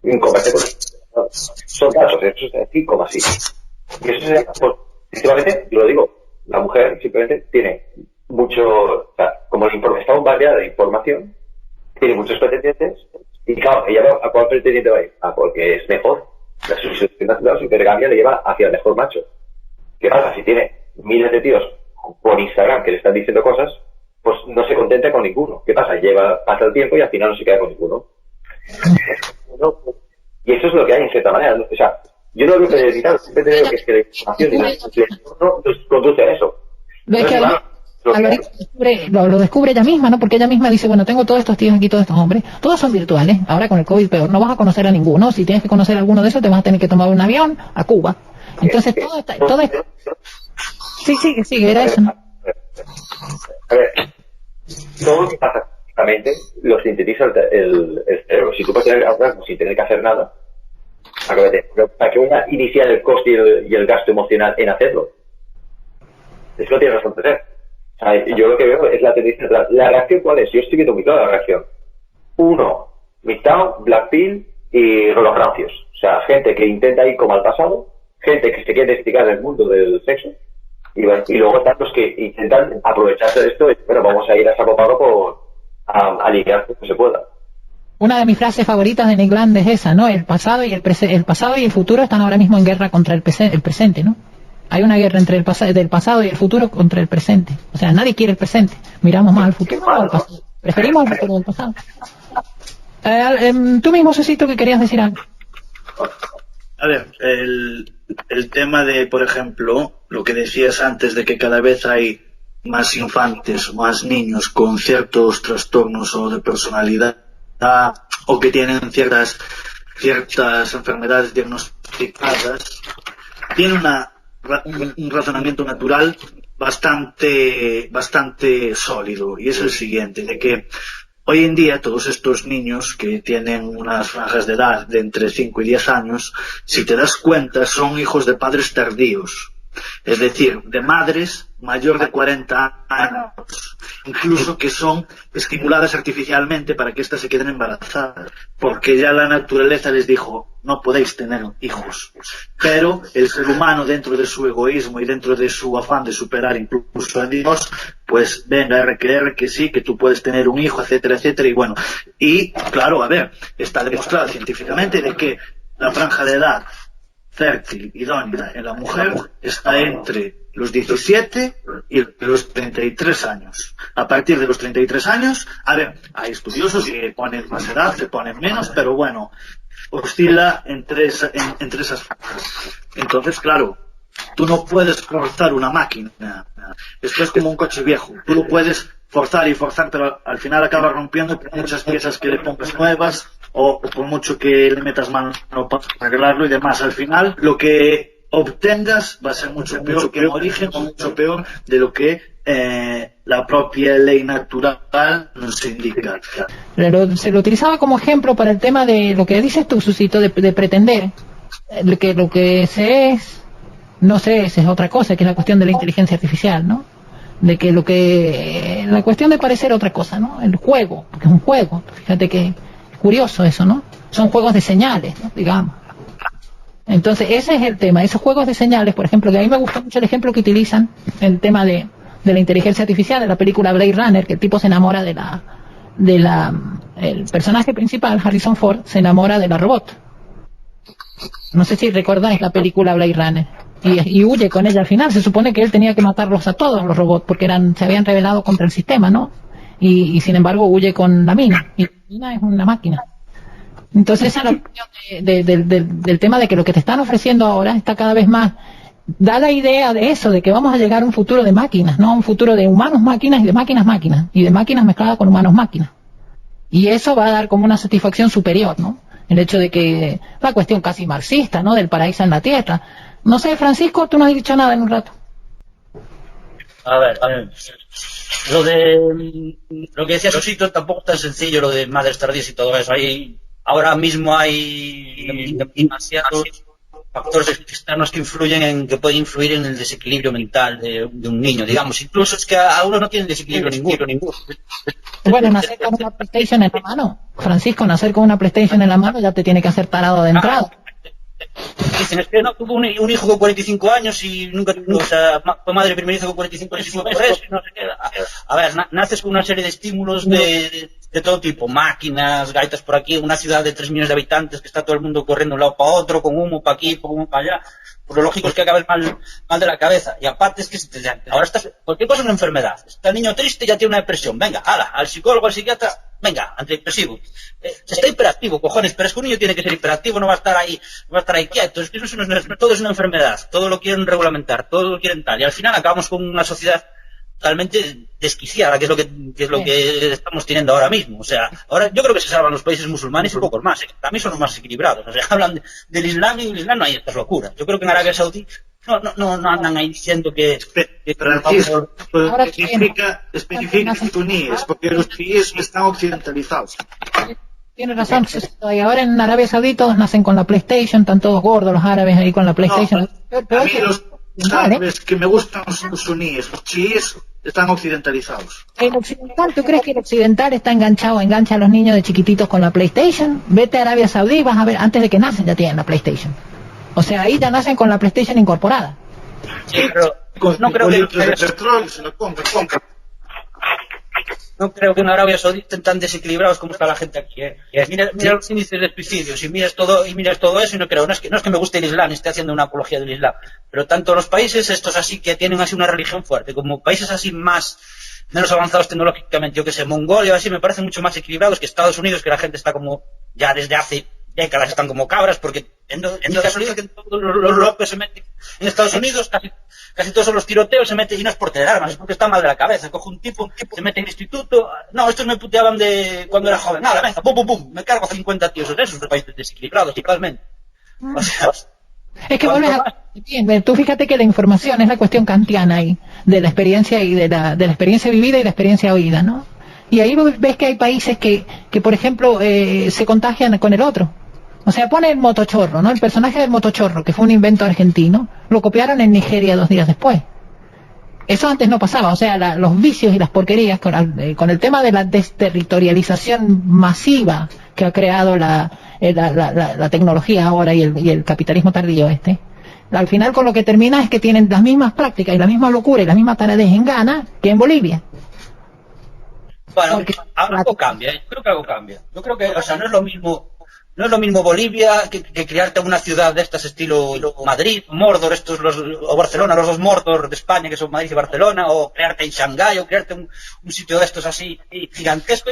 S5: En comparación con son datos, eso es así como así. Y eso es, efectivamente, yo lo digo, la mujer simplemente tiene mucho, o sea, como está bombardeada de información, tiene muchos pretendientes, y claro, ella ¿a cuál pretendiente va a ir? Porque es mejor. La sustitución natural, su hipergamia le lleva hacia el mejor macho. ¿Qué pasa? Si tiene miles de tíos por Instagram que le están diciendo cosas, pues no se contenta con ninguno. ¿Qué pasa? Pasa el tiempo y al final no se queda con ninguno. Y eso es lo que hay en cierta manera. O sea, yo no lo que necesitar, siempre creo que es que la información y el entorno nos conduce a eso.
S2: Lo descubre ella misma, ¿no? Porque ella misma dice, bueno, tengo todos estos tíos aquí, todos estos hombres, todos son virtuales, ahora con el COVID peor, no vas a conocer a ninguno, si tienes que conocer a alguno de esos te vas a tener que tomar un avión a Cuba. Entonces todo esto... Sí, era eso, ¿no?
S5: A ver, todo lo que pasa físicamente lo sintetiza el cerebro. Si tú puedes tener algo sin tener que hacer nada, ¿para qué voy a iniciar el coste y el gasto emocional en hacerlo? Eso no tiene razón de ser. O sea, yo lo que veo es la tendencia. ¿La reacción cuál es? Yo estoy viendo muy clara la reacción. 1, MGTOW, Blackpill y Rolos Rancios. O sea, gente que intenta ir como al pasado, gente que se quiere explicar del mundo del sexo, y luego están los que intentan aprovecharse de esto y, bueno, vamos a ir a saco pago a ligar como se pueda.
S2: Una de mis frases favoritas de Nick Land es esa, ¿no? El pasado y el futuro están ahora mismo en guerra contra el presente, ¿no? Hay una guerra entre del pasado y el futuro contra el presente. O sea, nadie quiere el presente. Miramos más al futuro o al pasado. Preferimos el futuro del pasado. Tú mismo, Cecito, que querías decir algo.
S7: A ver, el tema de, por ejemplo, lo que decías antes de que cada vez hay más infantes, más niños con ciertos trastornos o de personalidad o que tienen ciertas enfermedades diagnosticadas, tiene un razonamiento natural bastante sólido, y es el siguiente, de que hoy en día todos estos niños que tienen unas franjas de edad de entre 5 y 10 años, si te das cuenta, son hijos de padres tardíos, es decir, de madres mayor de 40 años, incluso que son estimuladas artificialmente para que éstas se queden embarazadas, porque ya la naturaleza les dijo, no podéis tener hijos. Pero el ser humano, dentro de su egoísmo y dentro de su afán de superar incluso a Dios, pues venga a creer que sí, que tú puedes tener un hijo, etcétera, etcétera, y bueno, y claro, a ver, está demostrado científicamente de que la franja de edad fértil, idónea en la mujer, está entre los 17 y los 33 años. A partir de los 33 años, a ver, hay estudiosos que ponen más edad, que ponen menos, pero bueno, oscila entre esas franjas. Entonces, claro, tú no puedes forzar una máquina. Esto es como un coche viejo. Tú lo puedes forzar y forzar, pero al final acaba rompiendo por muchas piezas que le pongas nuevas o por mucho que le metas mano para arreglarlo y demás. Al final, lo que obtengas va a ser mucho peor que en origen, o mucho peor de lo que la propia ley natural nos indica.
S2: Pero se lo utilizaba como ejemplo para el tema de lo que dices tú, Susito, de pretender que lo que se es, no se es otra cosa, que es la cuestión de la inteligencia artificial, ¿no? De que la cuestión de parecer otra cosa, ¿no? El juego, porque es un juego, fíjate que es curioso eso, ¿no? Son juegos de señales, ¿no? Digamos. Entonces ese es el tema, esos juegos de señales, por ejemplo, que a mí me gusta mucho el ejemplo que utilizan, el tema de la inteligencia artificial, de la película Blade Runner, que el tipo se enamora el personaje principal, Harrison Ford, se enamora de la robot. No sé si recordáis la película Blade Runner. Y huye con ella al final. Se supone que él tenía que matarlos a todos los robots porque se habían rebelado contra el sistema, ¿no? Y sin embargo huye con la mina. Y la mina es una máquina. Entonces esa es la cuestión del tema de que lo que te están ofreciendo ahora está cada vez más. Da la idea de eso, de que vamos a llegar a un futuro de máquinas, ¿no? Un futuro de humanos máquinas y de máquinas máquinas. Y de máquinas mezcladas con humanos máquinas. Y eso va a dar como una satisfacción superior, ¿no? El hecho de que, la cuestión casi marxista, ¿no? Del paraíso en la tierra. No sé, Francisco, tú no has dicho nada en un rato.
S8: A ver, lo que decía Sosito tampoco es tan sencillo, lo de madres tardías y todo eso. Ahora mismo hay demasiados factores externos que pueden influir en el desequilibrio mental de un niño, digamos. Incluso es que a uno no tiene desequilibrio ninguno.
S2: Bueno, nacer con una PlayStation en la mano, Francisco, nacer con una PlayStation en la mano ya te tiene que hacer tarado de entrada.
S8: Dicen, es que no, tuvo un hijo con 45 años y nunca, o sea, fue madre primeriza con 45 años y fue por eso, no sé qué. A ver, naces con una serie de estímulos de todo tipo, máquinas, gaitas por aquí, una ciudad de 3 millones de habitantes que está todo el mundo corriendo de un lado para otro, con humo para aquí, con humo para allá. Pues lo lógico es que acabes mal de la cabeza. Y aparte es que ahora cualquier cosa es una enfermedad. Está el niño triste, ya tiene una depresión. Venga, al psicólogo, al psiquiatra, venga, antidepresivo. Está hiperactivo, cojones, pero es que un niño tiene que ser hiperactivo, no va a estar ahí quieto. Es que todo es una enfermedad. Todo lo quieren regulamentar, todo lo quieren tal. Y al final acabamos con una sociedad totalmente desquiciada, que es lo que estamos teniendo ahora mismo. O sea, ahora yo creo que se salvan los países musulmanes y pocos más. También son los más equilibrados. O sea, hablan del Islam y en el Islam no hay estas locuras. Yo creo que en Arabia Saudí no andan ahí diciendo que
S7: Francisco, especifica suníes, porque los chiíes están occidentalizados.
S2: Tiene razón, y ahora en Arabia Saudí todos nacen con la PlayStation, están todos gordos los árabes ahí con la PlayStation.
S7: A mí los árabes que me gustan son los suníes, los chiíes están occidentalizados.
S2: ¿El occidental, tú crees que el occidental está engancha a los niños de chiquititos con la PlayStation? Vete a Arabia Saudí y vas a ver, antes de que nacen ya tienen la PlayStation. O sea, ahí ya nacen con la PlayStation incorporada.
S8: Sí, pero no creo No creo que en Arabia Saudí estén tan desequilibrados como está la gente aquí. Mira los índices de suicidios y miras todo eso y no creo. No es que me guste el Islam, esté haciendo una apología del Islam. Pero tanto los países estos así que tienen así una religión fuerte, como países así menos avanzados tecnológicamente, yo que sé, Mongolia, así me parecen mucho más equilibrados que Estados Unidos, que la gente está como, ya desde hace décadas están como cabras, porque en casualidad que todos los locos se meten en Estados Unidos, casi todos los tiroteos se meten, y no es por tener armas, es porque está mal de la cabeza. Coge un tipo, se mete en el instituto, no, estos me puteaban de cuando era joven, nada, venga, pum, me cargo 50 tíos, esos son países desequilibrados, totalmente. O sea,
S2: es que vuelves bien, tú fíjate que la información es la cuestión kantiana ahí, de la experiencia y de la experiencia vivida y la experiencia oída, ¿no? Y ahí ves que hay países que por ejemplo, se contagian con el otro. O sea, pone el motochorro, ¿no? El personaje del motochorro, que fue un invento argentino, lo copiaron en Nigeria 2 días después. Eso antes no pasaba. O sea, los vicios y las porquerías con el tema de la desterritorialización masiva que ha creado la tecnología ahora y el capitalismo tardío al final con lo que termina es que tienen las mismas prácticas y la misma locura y la misma taradez en Ghana que en Bolivia.
S8: Bueno, algo cambia, yo creo que algo cambia. Yo creo que, o sea, no es lo mismo Bolivia que crearte una ciudad de estas estilo Madrid, Mordor, o Barcelona, los dos Mordor de España que son Madrid y Barcelona, o crearte en Shanghái, o crearte un sitio de estos así gigantesco.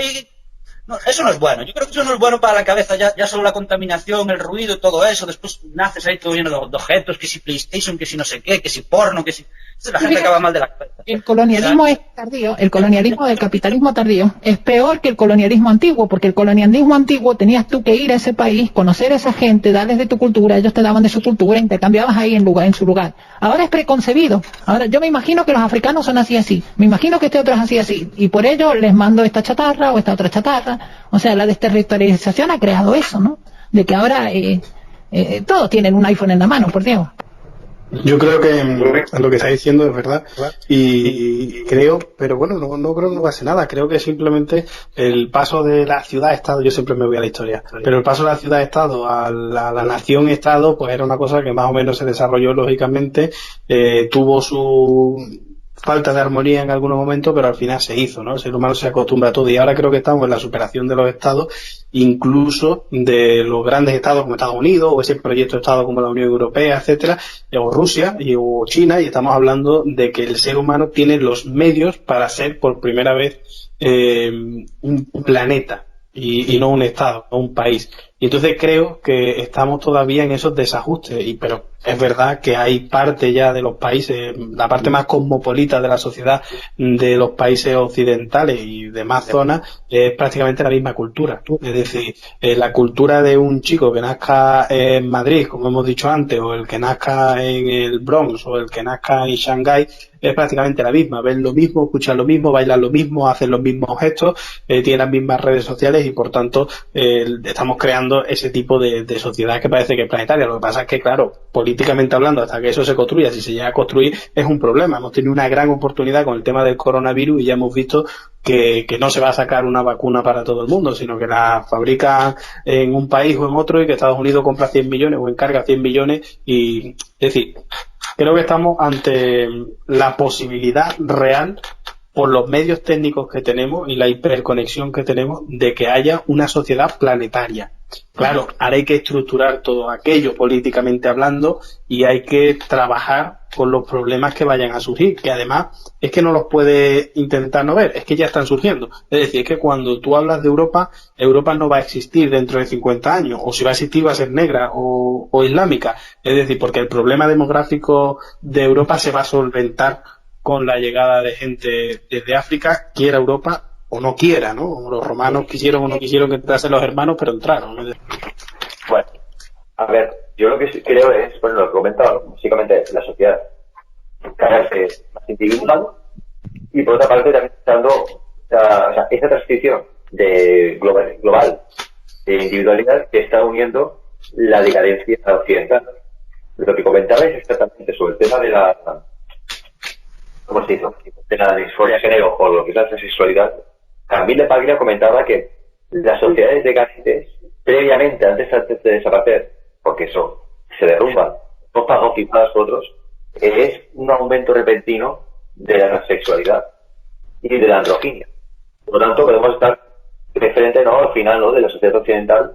S8: No, eso no es bueno. Yo creo que eso no es bueno para la cabeza. Ya solo la contaminación, el ruido, todo eso. Después naces ahí todo lleno de objetos, que si PlayStation, que si no sé qué, que si porno, que si... La gente acaba mal de la cabeza.
S2: El colonialismo es tardío, el colonialismo del capitalismo tardío es peor que el colonialismo antiguo, porque el colonialismo antiguo tenías tú que ir a ese país, conocer a esa gente, darles de tu cultura, ellos te daban de su cultura, intercambiabas ahí en su lugar. Ahora es preconcebido. Ahora yo me imagino que los africanos son así, me imagino que este otro es así, y por ello les mando esta chatarra o esta otra chatarra. O sea, la desterritorialización ha creado eso, ¿no? De que ahora todos tienen un iPhone en la mano, por Dios.
S6: Yo creo que lo que está diciendo es verdad y creo, pero bueno, no creo que no pase nada. Creo que simplemente el paso de la ciudad-estado, yo siempre me voy a la historia, pero el paso de la ciudad-estado a la nación-estado pues era una cosa que más o menos se desarrolló lógicamente, tuvo su falta de armonía en algunos momentos, pero al final se hizo, ¿no? El ser humano se acostumbra a todo y ahora creo que estamos en la superación de los estados, incluso de los grandes estados como Estados Unidos o ese proyecto de estado como la Unión Europea, etcétera, o Rusia o China, y estamos hablando de que el ser humano tiene los medios para ser por primera vez un planeta y no un estado, no un país. Y entonces creo que estamos todavía en esos desajustes, pero es verdad que hay parte ya de los países, la parte más cosmopolita de la sociedad de los países occidentales y demás zonas es prácticamente la misma cultura. Es decir, la cultura de un chico que nazca en Madrid, como hemos dicho antes, o el que nazca en el Bronx, o el que nazca en Shanghái, es prácticamente la misma. Ven lo mismo, escuchan lo mismo, bailan lo mismo, hacen los mismos gestos, tienen las mismas redes sociales y por tanto estamos creando ese tipo de sociedad que parece que es planetaria. Lo que pasa es que, claro, políticamente hablando, hasta que eso se construya, si se llega a construir, es un problema. Hemos tenido una gran oportunidad con el tema del coronavirus y ya hemos visto que no se va a sacar una vacuna para todo el mundo, sino que la fabrican en un país o en otro y que Estados Unidos compra 100 millones o encarga 100 millones y, es decir, creo que estamos ante la posibilidad real, por los medios técnicos que tenemos y la hiperconexión que tenemos, de que haya una sociedad planetaria. Claro, ahora hay que estructurar todo aquello políticamente hablando y hay que trabajar con los problemas que vayan a surgir, que además es que no los puede intentar no ver, es que ya están surgiendo. Es decir, es que cuando tú hablas de Europa, Europa no va a existir dentro de 50 años, o si va a existir va a ser negra o islámica. Es decir, porque el problema demográfico de Europa se va a solventar con la llegada de gente desde África, quiera Europa o no quiera, ¿no? Los romanos quisieron o no quisieron que entrasen los hermanos, pero entraron, ¿no?
S5: Bueno, a ver, yo lo que sí creo es, bueno, lo que he comentado, básicamente la sociedad cada vez es más individual y por otra parte también dando, o sea, esta transición de global de individualidad que está uniendo la decadencia occidental. Lo que comentaba es exactamente sobre el tema de la, ¿cómo se hizo? De la disforia de género o lo que es la transexualidad. Camila Paglia comentaba que las sociedades decadentes, previamente, antes de desaparecer, porque eso se derrumba, no fagocitadas por otros, es un aumento repentino de la transexualidad y de la androginia. Por lo tanto, podemos estar de frente, ¿no?, al final, ¿no?, de la sociedad occidental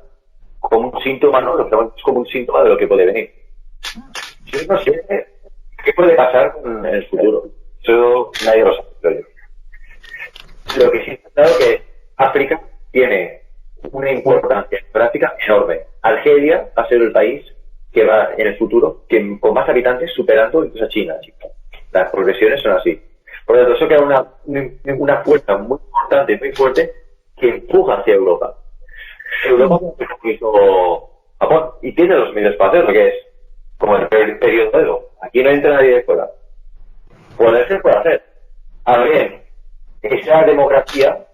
S5: como un síntoma, ¿no?, lo que es como un síntoma de lo que puede venir. Yo no sé qué puede pasar en el futuro. Eso nadie lo sabe, creo yo. Lo que sí está claro que África tiene una importancia geográfica enorme. Argelia va a ser el país que va en el futuro con más habitantes, superando incluso a China. Las progresiones son así. Por lo tanto, eso crea una fuerza muy importante, muy fuerte, que empuja hacia Europa. Europa hizo Japón y tiene los medios para hacerlo, que es como el periodo de Edo. Aquí no entra nadie de fuera. Poderse puede hacer. Ahora bien, esa demografía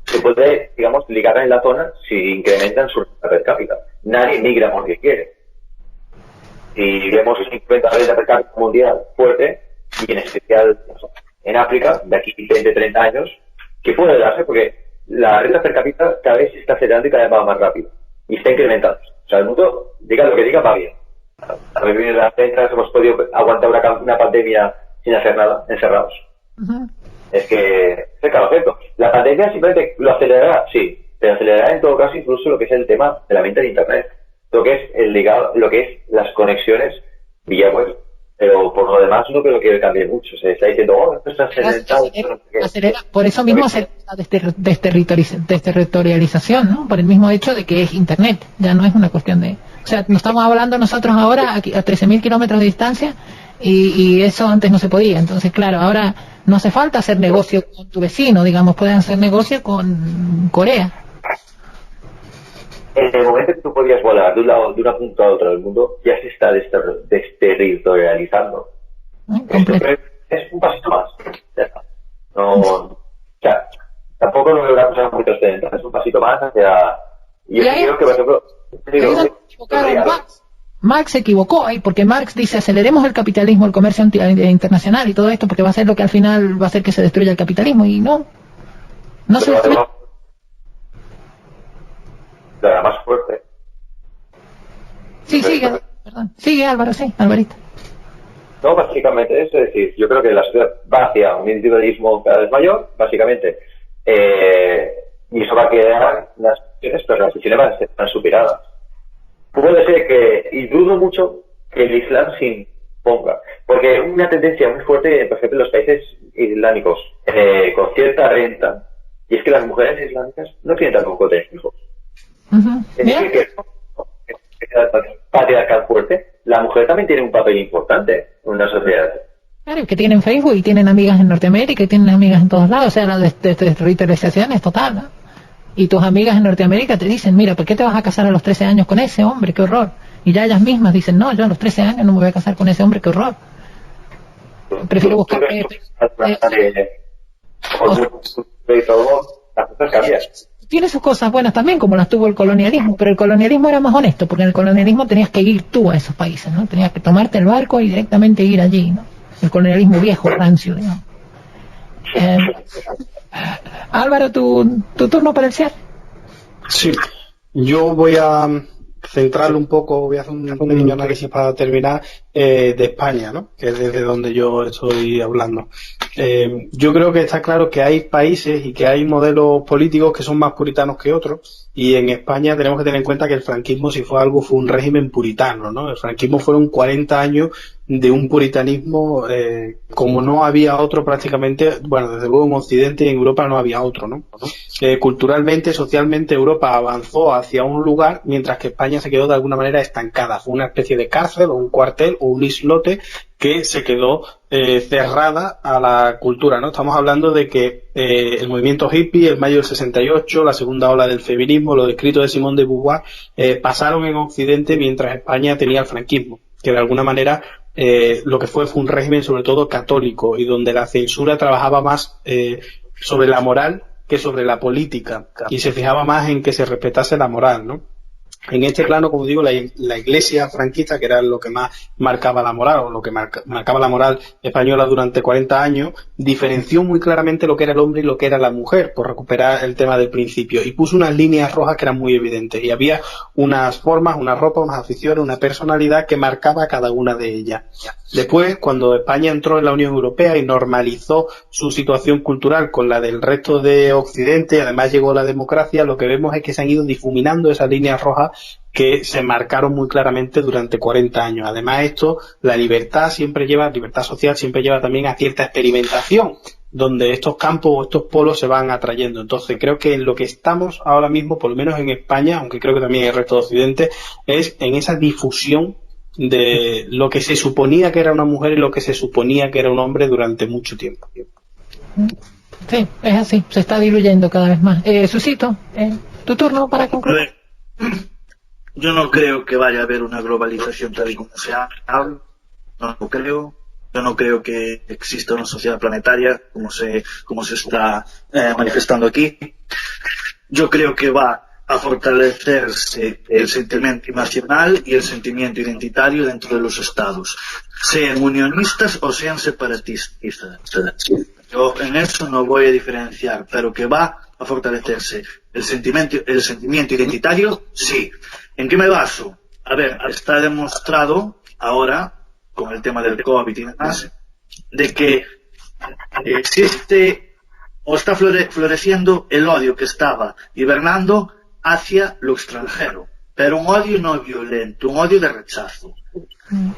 S5: se puede, digamos, ligar en la zona si incrementan su renta per cápita. Nadie migra porque quiere. Si vemos un incremento de la renta per cápita mundial fuerte, y en especial en África, de aquí 20, 30 años, que puede darse porque la renta per cápita cada vez se está acelerando y cada vez va más rápido. Y está incrementando. O sea, el mundo, diga lo que diga, va bien. A vivir en las rentas hemos podido aguantar una pandemia sin hacer nada, encerrados. Es que es claro, cierto. La pandemia simplemente lo acelerará, sí, pero acelerará en todo caso incluso lo que es el tema de la venta de internet, lo que es el ligado, lo que es las conexiones vía web. Pero por lo demás no creo que cambie mucho. Se está diciendo, oh, esto está acelerado.
S2: Acelera. Por eso mismo acelera la desterritorialización, ¿no? Por el mismo hecho de que es internet, ya no es una cuestión de... O sea, nos estamos hablando nosotros ahora aquí, a 13.000 kilómetros de distancia y eso antes no se podía. Entonces, claro, ahora no hace falta hacer negocio con tu vecino, digamos, pueden hacer negocio con Corea.
S5: En el momento que tú podías volar de una punta a otra del mundo, ya se está desterritorializando. Es un pasito más. Ya está. No, o sea, tampoco no veo una cosa muy trascendental, es un pasito más hacia... Y yo creo que, por ejemplo...
S2: Marx se equivocó ahí, porque Marx dice aceleremos el capitalismo, el comercio internacional y todo esto, porque va a ser lo que al final va a hacer que se destruya el capitalismo, y no se destruye.
S5: La más fuerte.
S2: Sí, sigue, perdón. Sigue, Álvaro, sí, Alvarito.
S5: No, básicamente eso, es decir, yo creo que la sociedad va hacia un individualismo cada vez mayor, básicamente, y eso va a quedar las opciones, pero las opciones están superadas. Puede ser que, y dudo mucho, que el Islam se imponga, porque una tendencia muy fuerte, por ejemplo, en los países islámicos, con cierta renta, y es que las mujeres islámicas no quieren tampoco tener hijos. Es decir, que patriarcal fuerte, la mujer también tiene un papel importante en una sociedad.
S2: Claro, que tienen Facebook y tienen amigas en Norteamérica y tienen amigas en todos lados, o sea, la desritualización es total, ¿no? Y tus amigas en Norteamérica te dicen, mira, ¿por qué te vas a casar a los 13 años con ese hombre? ¡Qué horror! Y ya ellas mismas dicen, no, yo a los 13 años no me voy a casar con ese hombre, ¡qué horror! Prefiero buscar... Tiene sus cosas buenas también, como las tuvo el colonialismo, pero el colonialismo era más honesto, porque en el colonialismo tenías que ir tú a esos países, ¿no? Tenías que tomarte el barco y directamente ir allí, ¿no? El colonialismo viejo, rancio, digamos. Álvaro, ¿tu turno para el cierre?
S6: Sí, yo voy a centrarlo un poco, voy a hacer un pequeño análisis para terminar de España, ¿no? Que es desde donde yo estoy hablando. Yo creo que está claro que hay países y que hay modelos políticos que son más puritanos que otros, y en España tenemos que tener en cuenta que el franquismo, si fue algo, fue un régimen puritano, ¿no? El franquismo fueron 40 años de un puritanismo como no había otro prácticamente, bueno, desde luego en Occidente y en Europa no había otro, ¿no? Culturalmente, socialmente, Europa avanzó hacia un lugar, mientras que España se quedó de alguna manera estancada. Fue una especie de cárcel o un cuartel o un islote que se quedó cerrada a la cultura, ¿no? Estamos hablando de que el movimiento hippie, el mayo del 68, la segunda ola del feminismo, los escritos de Simone de Beauvoir, pasaron en Occidente mientras España tenía el franquismo, que de alguna manera lo que fue un régimen sobre todo católico y donde la censura trabajaba más sobre la moral que sobre la política y se fijaba más en que se respetase la moral, ¿no? En este plano, como digo, la iglesia franquista, que era lo que más marcaba la moral, o lo que marcaba la moral española durante 40 años, diferenció muy claramente lo que era el hombre y lo que era la mujer, por recuperar el tema del principio, y puso unas líneas rojas que eran muy evidentes, y había unas formas, una ropa, unas aficiones, una personalidad que marcaba cada una de ellas. Después, cuando España entró en la Unión Europea y normalizó su situación cultural con la del resto de Occidente, además llegó la democracia, lo que vemos es que se han ido difuminando esas líneas rojas que se marcaron muy claramente durante 40 años. Además esto, la libertad social siempre lleva también a cierta experimentación, donde estos campos o estos polos se van atrayendo. Entonces creo que en lo que estamos ahora mismo, por lo menos en España, aunque creo que también en el resto de Occidente, es en esa difusión de lo que se suponía que era una mujer y lo que se suponía que era un hombre durante mucho tiempo.
S2: Sí, es así, se está diluyendo cada vez más. Susito, tu turno para concluir.
S7: Yo no creo que vaya a haber una globalización tal y como se habla, no lo creo. Yo no creo que exista una sociedad planetaria como se está manifestando aquí. Yo creo que va a fortalecerse el sentimiento nacional y el sentimiento identitario dentro de los estados, sean unionistas o sean separatistas. Yo en eso no voy a diferenciar, pero que va a fortalecerse el sentimiento identitario, sí. ¿En qué me baso? A ver, está demostrado ahora, con el tema del COVID y demás, de que existe o está floreciendo el odio que estaba hibernando hacia lo extranjero, pero un odio no violento, un odio de rechazo.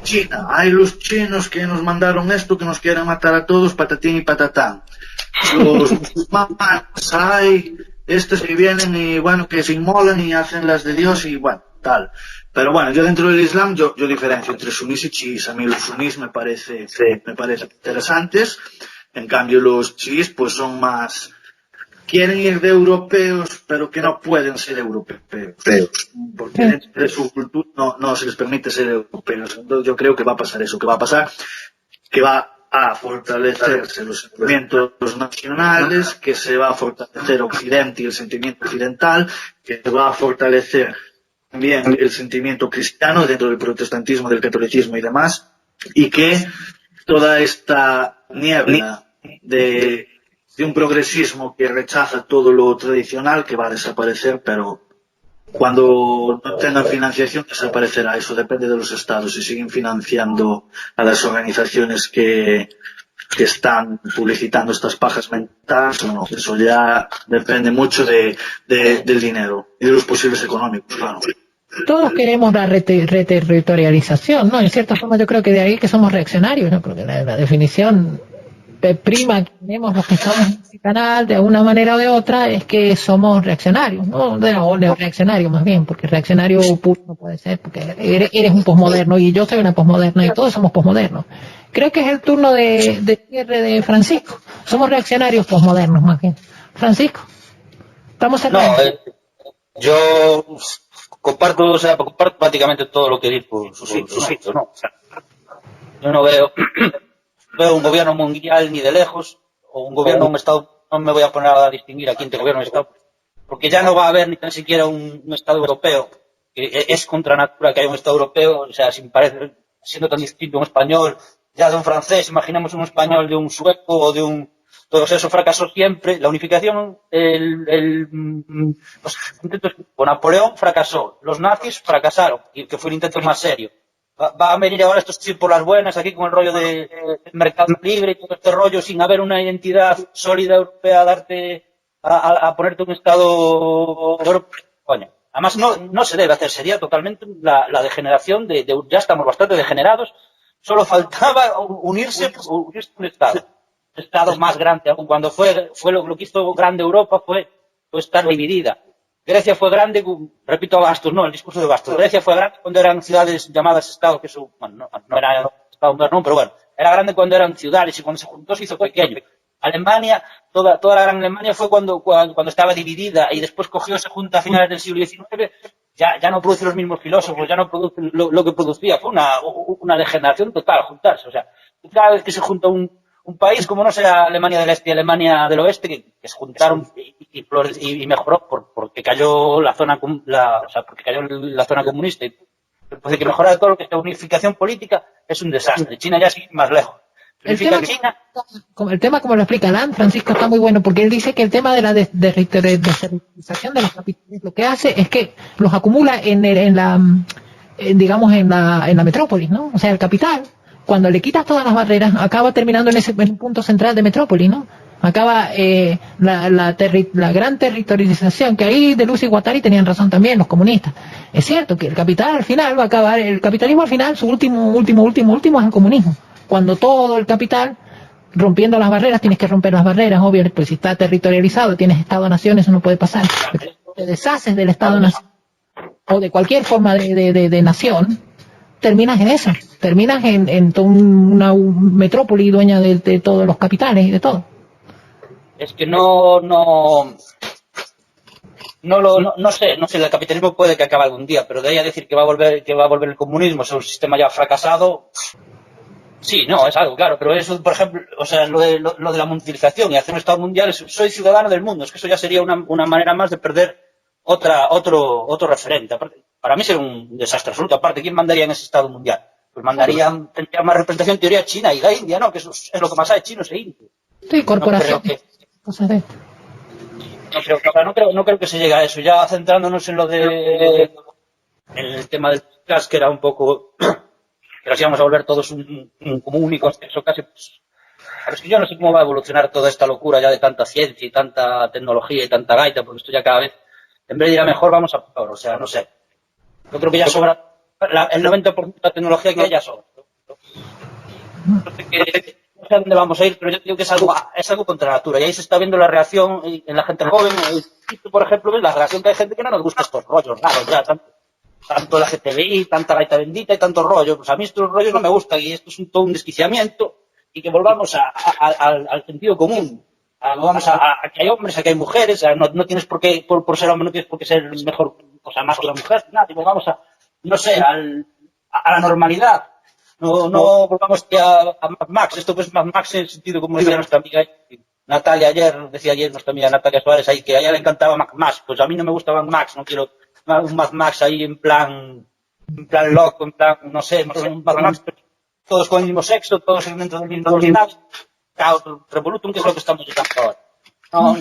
S7: China, hay los chinos que nos mandaron esto, que nos quieren matar a todos, patatín y patatán. Los musulmanes, hay estos que vienen y bueno, que se inmolan y hacen las de Dios y bueno, tal. Pero bueno, yo dentro del Islam, yo diferencio entre sunís y chiíes. A mí los sunís me parecen interesantes, en cambio los chiíes pues son más, quieren ir de europeos, pero que no pueden ser europeos, porque dentro de su cultura no se les permite ser europeos. Entonces yo creo que va a pasar eso, que va a fortalecerse los sentimientos nacionales, que se va a fortalecer Occidente y el sentimiento occidental, que se va a fortalecer también el sentimiento cristiano dentro del protestantismo, del catolicismo y demás, y que toda esta niebla de un progresismo que rechaza todo lo tradicional, que va a desaparecer, pero cuando no tengan financiación desaparecerá. Eso depende de los estados, si siguen financiando a las organizaciones que están publicitando estas pajas mentales o no. Eso ya depende mucho del dinero y de los posibles económicos, claro.
S2: Todos queremos la reterritorialización, ¿no? En cierta forma yo creo que de ahí que somos reaccionarios, ¿no? Porque la definición prima que tenemos los que estamos en este canal, de alguna manera o de otra, es que somos reaccionarios, ¿no? O reaccionarios más bien, porque reaccionario puro no puede ser, porque eres un posmoderno y yo soy una posmoderna y todos somos posmodernos. Creo que es el turno de cierre de Francisco. Somos reaccionarios posmodernos más bien. Francisco, estamos cerrando.
S8: Yo comparto prácticamente todo lo que dijo Susito, ¿no? O sea, yo no veo un gobierno mundial ni de lejos, o un gobierno, un Estado, no me voy a poner a distinguir aquí entre gobierno y Estado, porque ya no va a haber ni tan siquiera un Estado europeo, que es contra natura que haya un Estado europeo, o sea, sin parecer, siendo tan distinto un español, ya de un francés, imaginemos un español de un sueco o de un... Todo eso fracasó siempre. La unificación, los intentos con Napoleón fracasó, los nazis fracasaron, y que fue un intento más serio. Va a venir ahora estos chicos por las buenas, aquí con el rollo de mercado libre y todo este rollo, sin haber una identidad sólida europea a ponerte un Estado europeo. Coño. Además, no se debe hacer, sería totalmente la degeneración ya estamos bastante degenerados, solo faltaba unirse a un Estado más grande, aún cuando fue lo que hizo grande Europa fue estar dividida. Grecia fue grande, repito a Bastos, no, el discurso de Bastos. Grecia fue grande cuando eran ciudades llamadas Estado, que eso, bueno, no era Estado moderno, pero bueno, era grande cuando eran ciudades y cuando se juntó se hizo pequeño. Alemania, toda la gran Alemania fue cuando estaba dividida y después se junta a finales del siglo XIX, ya no produce los mismos filósofos, ya no produce lo que producía, fue una degeneración total juntarse. O sea, cada vez que se junta un país como no sea Alemania del Este y Alemania del Oeste, que se juntaron y mejoró porque cayó la zona comunista y después de que mejorara todo lo que es la unificación política es un desastre. China ya sigue más lejos.
S2: El tema, como lo explica Alan, Francisco, está muy bueno, porque él dice que el tema de la descentralización de los capitales lo que hace es que los acumula en la metrópolis, ¿no? O sea, el capital, cuando le quitas todas las barreras, acaba terminando en un punto central de metrópoli, ¿no? Acaba la gran territorialización, que ahí de Luz y Guattari tenían razón también los comunistas. Es cierto que el capital al final va a acabar, el capitalismo al final, su último es el comunismo. Cuando todo el capital, rompiendo las barreras, tienes que romper las barreras, obvio, pues si está territorializado, tienes Estado-nación, eso no puede pasar. Te deshaces del Estado-nación, o de cualquier forma de nación, terminas en eso, terminas en toda una metrópoli dueña de todos los capitales y de todo.
S8: Es que no sé, el capitalismo puede que acabe algún día, pero de ahí a decir que va a volver el comunismo, es un sistema ya fracasado. Sí, no, es algo, claro, pero eso, por ejemplo, o sea, lo de la mundialización y hacer un Estado mundial, soy ciudadano del mundo, es que eso ya sería una manera más de perder otro referente. Aparte, para mí sería un desastre absoluto. Aparte, ¿quién mandaría en ese Estado mundial? Pues tendría más representación en teoría China y la India, ¿no? Que eso es lo que más hay, chinos e indios.
S2: Sí, corporación.
S8: No creo que se llegue a eso. Ya centrándonos en el tema del gas, que era un poco... que nos íbamos a volver todos como un único sexo casi, pues, pero es que yo no sé cómo va a evolucionar toda esta locura ya de tanta ciencia y tanta tecnología y tanta gaita, porque esto ya cada vez, en vez de ir a mejor, vamos a peor, o sea, no sé. Yo creo que ya sobra, el 90% de la tecnología que hay ya sobra. No sé a dónde vamos a ir, pero yo digo que es algo contra la natura, y ahí se está viendo la reacción en la gente joven. Por ejemplo, ves la reacción que hay gente que no nos gusta estos rollos raros ya, tanto la GTBI, tanta gaita bendita y tanto rollo. Pues a mí estos rollos no me gustan y esto es todo un desquiciamiento y que volvamos al sentido común. Vamos a que hay hombres, a que hay mujeres, no tienes por qué, por ser hombre, no tienes por qué ser mejor, o sea, más que la mujer, nada, y volvamos a la normalidad. No volvamos a Mad Max. Esto pues Mad Max en el sentido, como decía nuestra amiga Natalia ayer, nuestra amiga Natalia Suárez ahí, que a ella le encantaba Mad Max. Pues a mí no me gusta Mad Max, no quiero un Mad Max ahí en plan loco, en plan, no sé, un Mad Max, todos con el mismo sexo, todos dentro del mismo gimnasio, caos, revolutum, que es lo que estamos llegando ahora. No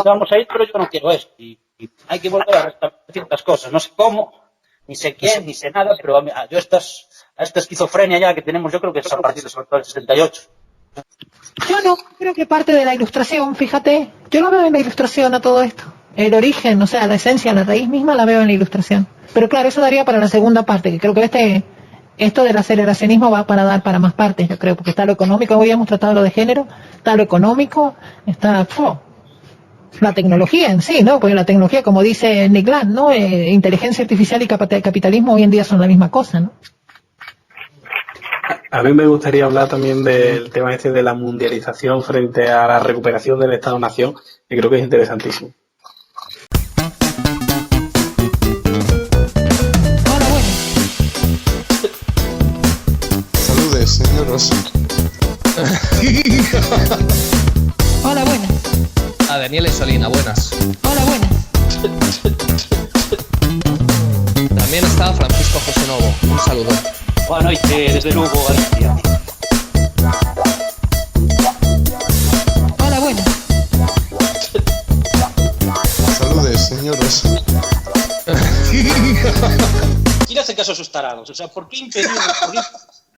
S8: vamos a ir, pero yo no quiero esto. Y hay que volver a restablecer ciertas cosas. No sé cómo, ni sé quién, ni sé nada, pero yo esta esquizofrenia ya que tenemos, yo creo que es a partir de sobre todo el 68.
S2: Yo no creo que parte de la ilustración, fíjate, yo lo veo en la ilustración a todo esto. El origen, o sea, la esencia, la raíz misma la veo en la ilustración. Pero claro, eso daría para la segunda parte, que creo que esto del aceleracionismo va para dar para más partes, yo creo, porque está lo económico, hoy hemos tratado lo de género, está lo económico, está la tecnología en sí, ¿no? Porque la tecnología, como dice Nick Land, ¿no? Inteligencia artificial y capitalismo hoy en día son la misma cosa, ¿no?
S6: A mí me gustaría hablar también del tema este de la mundialización frente a la recuperación del Estado-Nación, que creo que es interesantísimo.
S2: Hola, buenas.
S1: Saludes, señoros.
S2: Hola, buenas.
S3: A Daniela y Solina, buenas.
S2: Hola, buenas.
S3: También está Francisco José Novo, un saludo.
S4: Boa noite desde Lugo, Galicia.
S2: Hola, buenas.
S1: Saludes, señoros.
S4: ¿Quién hace caso a esos tarados? O sea, ¿por qué impedir?